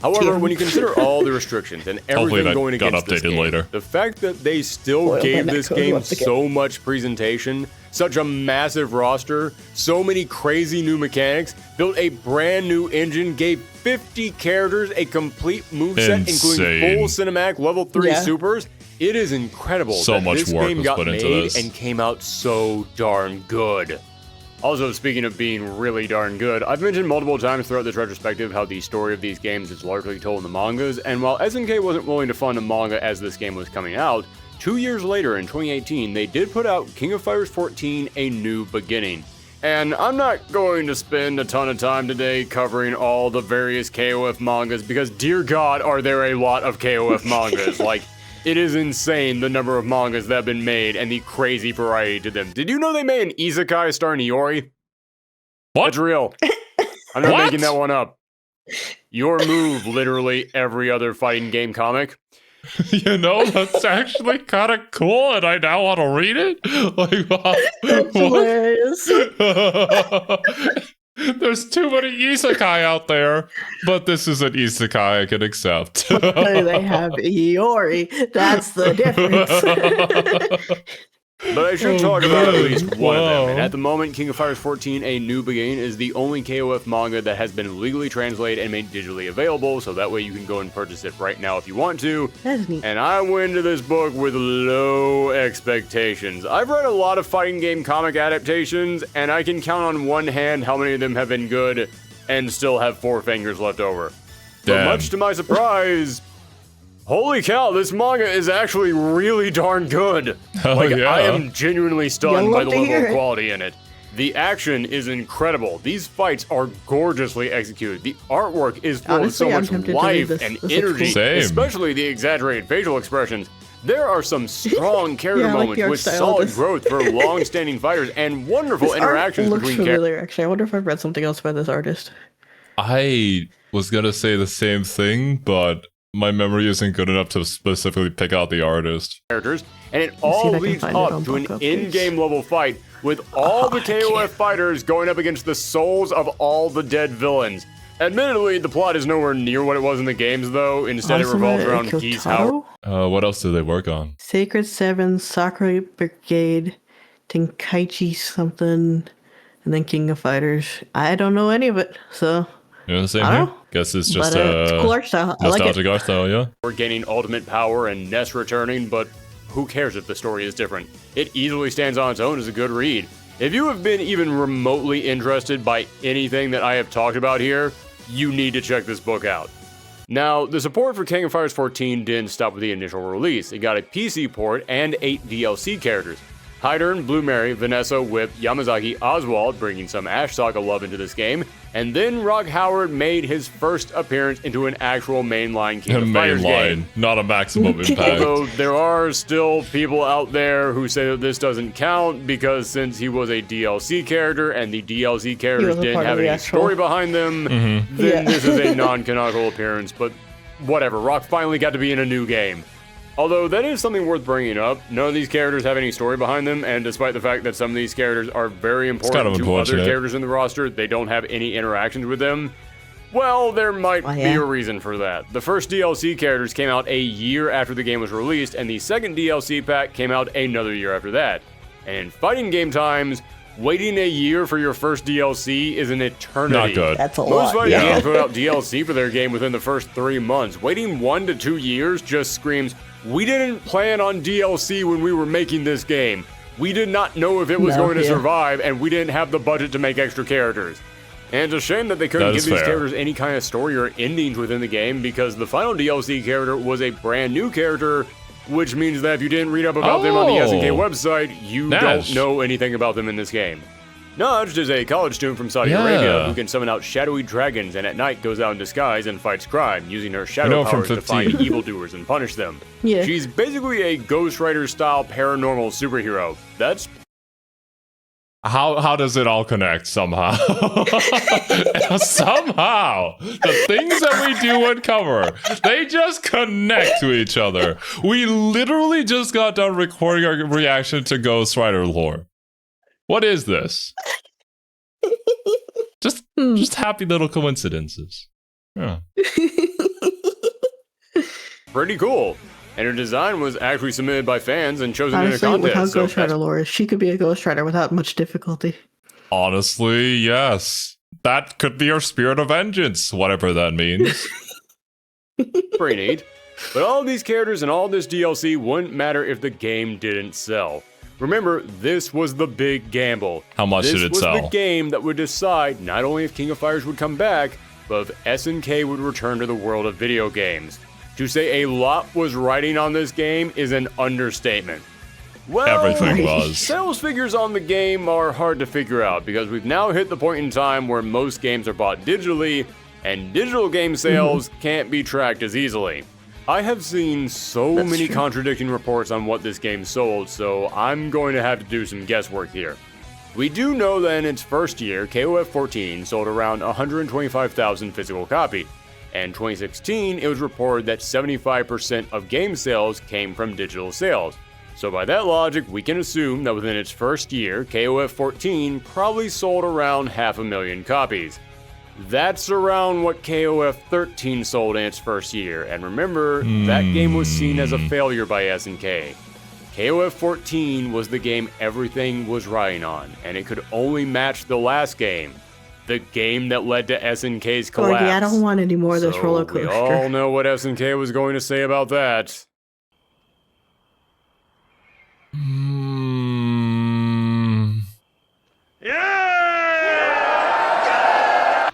However, when you consider all the restrictions and everything that going got against this updated game, later. the fact that they still Well, gave my this netcode game once again. so much presentation, such a massive roster, so many crazy new mechanics, built a brand new engine, gave 50 characters a complete moveset, including full cinematic level 3 supers. It is incredible So that much this work game was got put into made this. and came out so darn good. Also, speaking of being really darn good, I've mentioned multiple times throughout this retrospective how the story of these games is largely told in the mangas, and while SNK wasn't willing to fund a manga as this game was coming out, 2 years later in 2018, they did put out King of Fighters 14: A New Beginning. And I'm not going to spend a ton of time today covering all the various KOF mangas because, dear God, are there a lot of KOF mangas. Like, it is insane the number of mangas that have been made and the crazy variety to them. Did you know they made an isekai starring Iori? What? That's real. I'm not What? making that one up. Your move, literally every other fighting game comic. You know, that's actually kind of cool, and I now want to read it. Like, wow. That's hilarious. There's too many isekai out there, but this is an isekai I can accept. They have Iori. That's the difference. But I should talk about at man. least one of them. Wow. And at the moment, King of Fighters 14: A New Beginning is the only KOF manga that has been legally translated and made digitally available, so that way you can go and purchase it right now if you want to. That's neat. And I went into this book with low expectations. I've read a lot of fighting game comic adaptations, and I can count on one hand how many of them have been good and still have 4 fingers left over. But Damn. much to my surprise, holy cow, this manga is actually really darn good. Hell Like, yeah. I am genuinely stunned You'll by love the to level hear of it. quality in it. The action is incredible. These fights are gorgeously executed. The artwork is full Honestly, of I'm so much tempted to read life this. and This looks energy, cool. Same. especially the exaggerated facial expressions. There are some strong character Yeah, I like moments the art with style of solid this. growth for long-standing fighters and wonderful This art interactions looks between characters. familiar, actually. I wonder if I've read something else by this artist. I was gonna say the same thing, but my memory isn't good enough to specifically pick out the artist. And it see all if I can leads find it up on to an Book Updates. in-game level fight with all the I KOF can't. fighters going up against the souls of all the dead villains. Admittedly, the plot is nowhere near what it was in the games, though. Instead, it revolves around Geese Howard. What else did they work on? Sacred Seven, Sakura Brigade, Tenkaichi something, and then King of Fighters. I don't know any of it, so You know the same I here? don't know. Guess it's just but it's cool art style. I like nostalgic it. art style, yeah. We're gaining ultimate power and Ness returning, but who cares if the story is different? It easily stands on its own as a good read. If you have been even remotely interested by anything that I have talked about here, you need to check this book out. Now, the support for King of Fighters 14 didn't stop with the initial release. It got a PC port and 8 DLC characters. Hydern, Blue Mary, Vanessa, Whip, Yamazaki, Oswald, bringing some Ash Saga love into this game, and then Rock Howard made his first appearance into an actual mainline King A of main Fighters line, game. not a maximum impact. Although there are still people out there who say that this doesn't count because since he was a DLC character and the DLC characters was a didn't part have of the any actual- story behind them, then Yeah. this is a non-canonical appearance, but whatever, Rock finally got to be in a new game. Although that is something worth bringing up, none of these characters have any story behind them, and despite the fact that some of these characters are very important kind of to other unfortunate. characters in the roster, they don't have any interactions with them. Well, there might Oh, be yeah. a reason for that. The first DLC characters came out a year after the game was released, and the second DLC pack came out another year after that. And in fighting game times, waiting a year for your first DLC is an eternity. Not good. That's a Most lot. fighting Yeah. games put out DLC for their game within the first 3 months. Waiting 1 to 2 years just screams, we didn't plan on DLC when we were making this game. We did not know if it was No, going to yeah. survive, and we didn't have the budget to make extra characters. And it's a shame that they couldn't That give is these fair. characters any kind of story or endings within the game because the final DLC character was a brand new character, which means that if you didn't read up about them on the SNK Oh. website, you Nash. don't know anything about them in this game. Nudged is a college student from Saudi Yeah. Arabia who can summon out shadowy dragons and at night goes out in disguise and fights crime, using her know shadow from powers to find 15. evildoers and punish them. Yeah. She's basically a Ghost Rider style paranormal superhero. That's How does it all connect somehow? Somehow, the things that we do and cover, they just connect to each other. We literally just got done recording our reaction to Ghost Rider lore. What is this? Just happy little coincidences. Yeah. pretty cool. And her design was actually submitted by fans and chosen Honestly, in a with how contest. Ghost Rider lore is, she could be a Ghost Rider without much difficulty. Honestly, yes. That could be her spirit of vengeance, whatever that means. Pretty neat. But all of these characters and all this DLC wouldn't matter if the game didn't sell. Remember, this was the big gamble. How much did it sell? This was the game that would decide not only if King of Fighters would come back, but if SNK would return to the world of video games. To say a lot was riding on this game is an understatement. Well, Everything was. Sales figures on the game are hard to figure out because we've now hit the point in time where most games are bought digitally, and digital game sales can't be tracked as easily. I have seen so many contradicting reports on what this game sold, so I'm going to have to do some guesswork here. We do know that in its first year, KOF 14 sold around 125,000 physical copies. And in 2016, it was reported that 75% of game sales came from digital sales. So by that logic, we can assume that within its first year, KOF 14 probably sold around 500,000 copies. That's around what KOF 13 sold in its first year, and remember, that game was seen as a failure by SNK. KOF 14 was the game everything was riding on, and it could only match the last game. The game that led to SNK's collapse. Thorgi, I don't want any more of this roller coaster. We all know what SNK was going to say about that.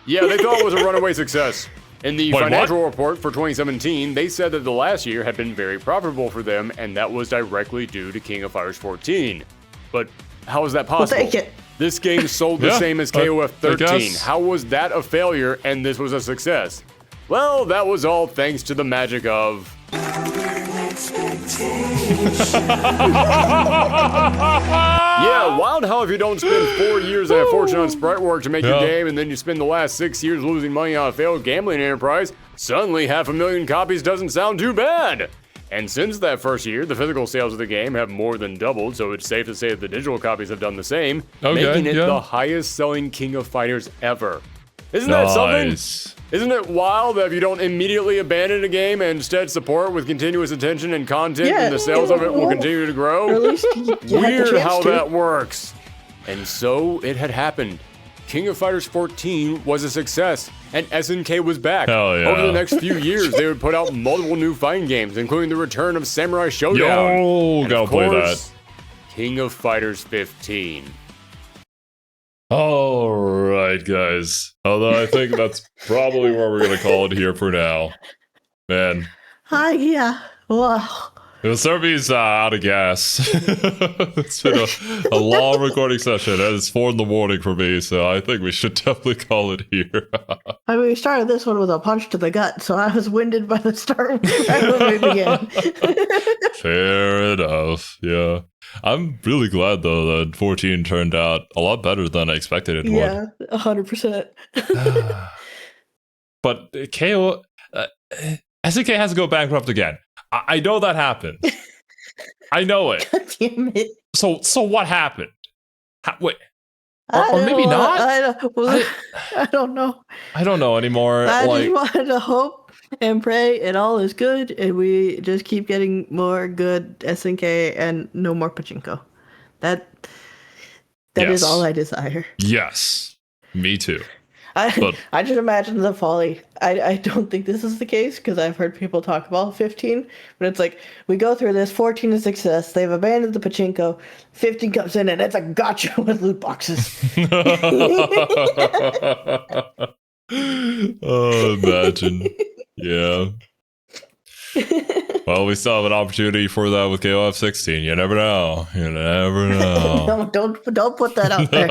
Yeah, they thought it was a runaway success. In the financial report for 2017, they said that the last year had been very profitable for them, and that was directly due to King of Fighters 14. But how is that possible? We'll take it. This game sold the same as KOF 13. How was that a failure and this was a success? Well, that was all thanks to the magic of... Yeah, wild how if you don't spend 4 years and a fortune on sprite work to make your game, and then you spend the last 6 years losing money on a failed gambling enterprise, suddenly 500,000 copies doesn't sound too bad. And since that first year, the physical sales of the game have more than doubled, so it's safe to say that the digital copies have done the same, making it the highest selling King of Fighters ever. Isn't that something? Isn't it wild that if you don't immediately abandon a game and instead support with continuous attention and content, and the sales of it will continue to grow? At least Weird how that works. And so it had happened. King of Fighters 14 was a success, and SNK was back. Over the next few years, they would put out multiple new fighting games, including the return of Samurai Showdown. And gotta of course, play that. King of Fighters 15. Alright, guys. Although I think that's probably where we're gonna call it here for now. Man. Hi, yeah. Wow. Serbi's out of gas. It's been a long recording session, and it's 4 in the morning for me, so I think we should definitely call it here. I mean, we started this one with a punch to the gut, so I was winded by the start right when we began. Fair enough, yeah. I'm really glad, though, that 14 turned out a lot better than I expected it would. Yeah, 100%. But KO... SNK has to go bankrupt again. I know that happened. I know it. God damn it. So what happened? Wait. Or maybe not? I don't know. I don't know anymore. I just wanted to hope and pray it all is good and we just keep getting more good SNK and no more pachinko. That is all I desire. Yes. Me too. I just imagine the folly. I don't think this is the case because I've heard people talk about 15, but it's like we go through this, 14 is success, they've abandoned the pachinko, 15 comes in and it's a gotcha with loot boxes. Oh, imagine. Yeah. Well, we still have an opportunity for that with KOF 16. You never know. You never know. No, don't put that out there.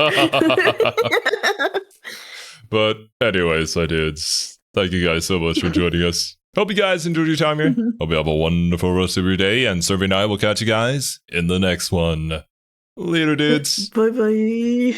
But anyways, my dudes, thank you guys so much for joining us. Hope you guys enjoyed your time here. Hope you have a wonderful rest of your day. And Survey and I will catch you guys in the next one. Later, dudes. Bye-bye.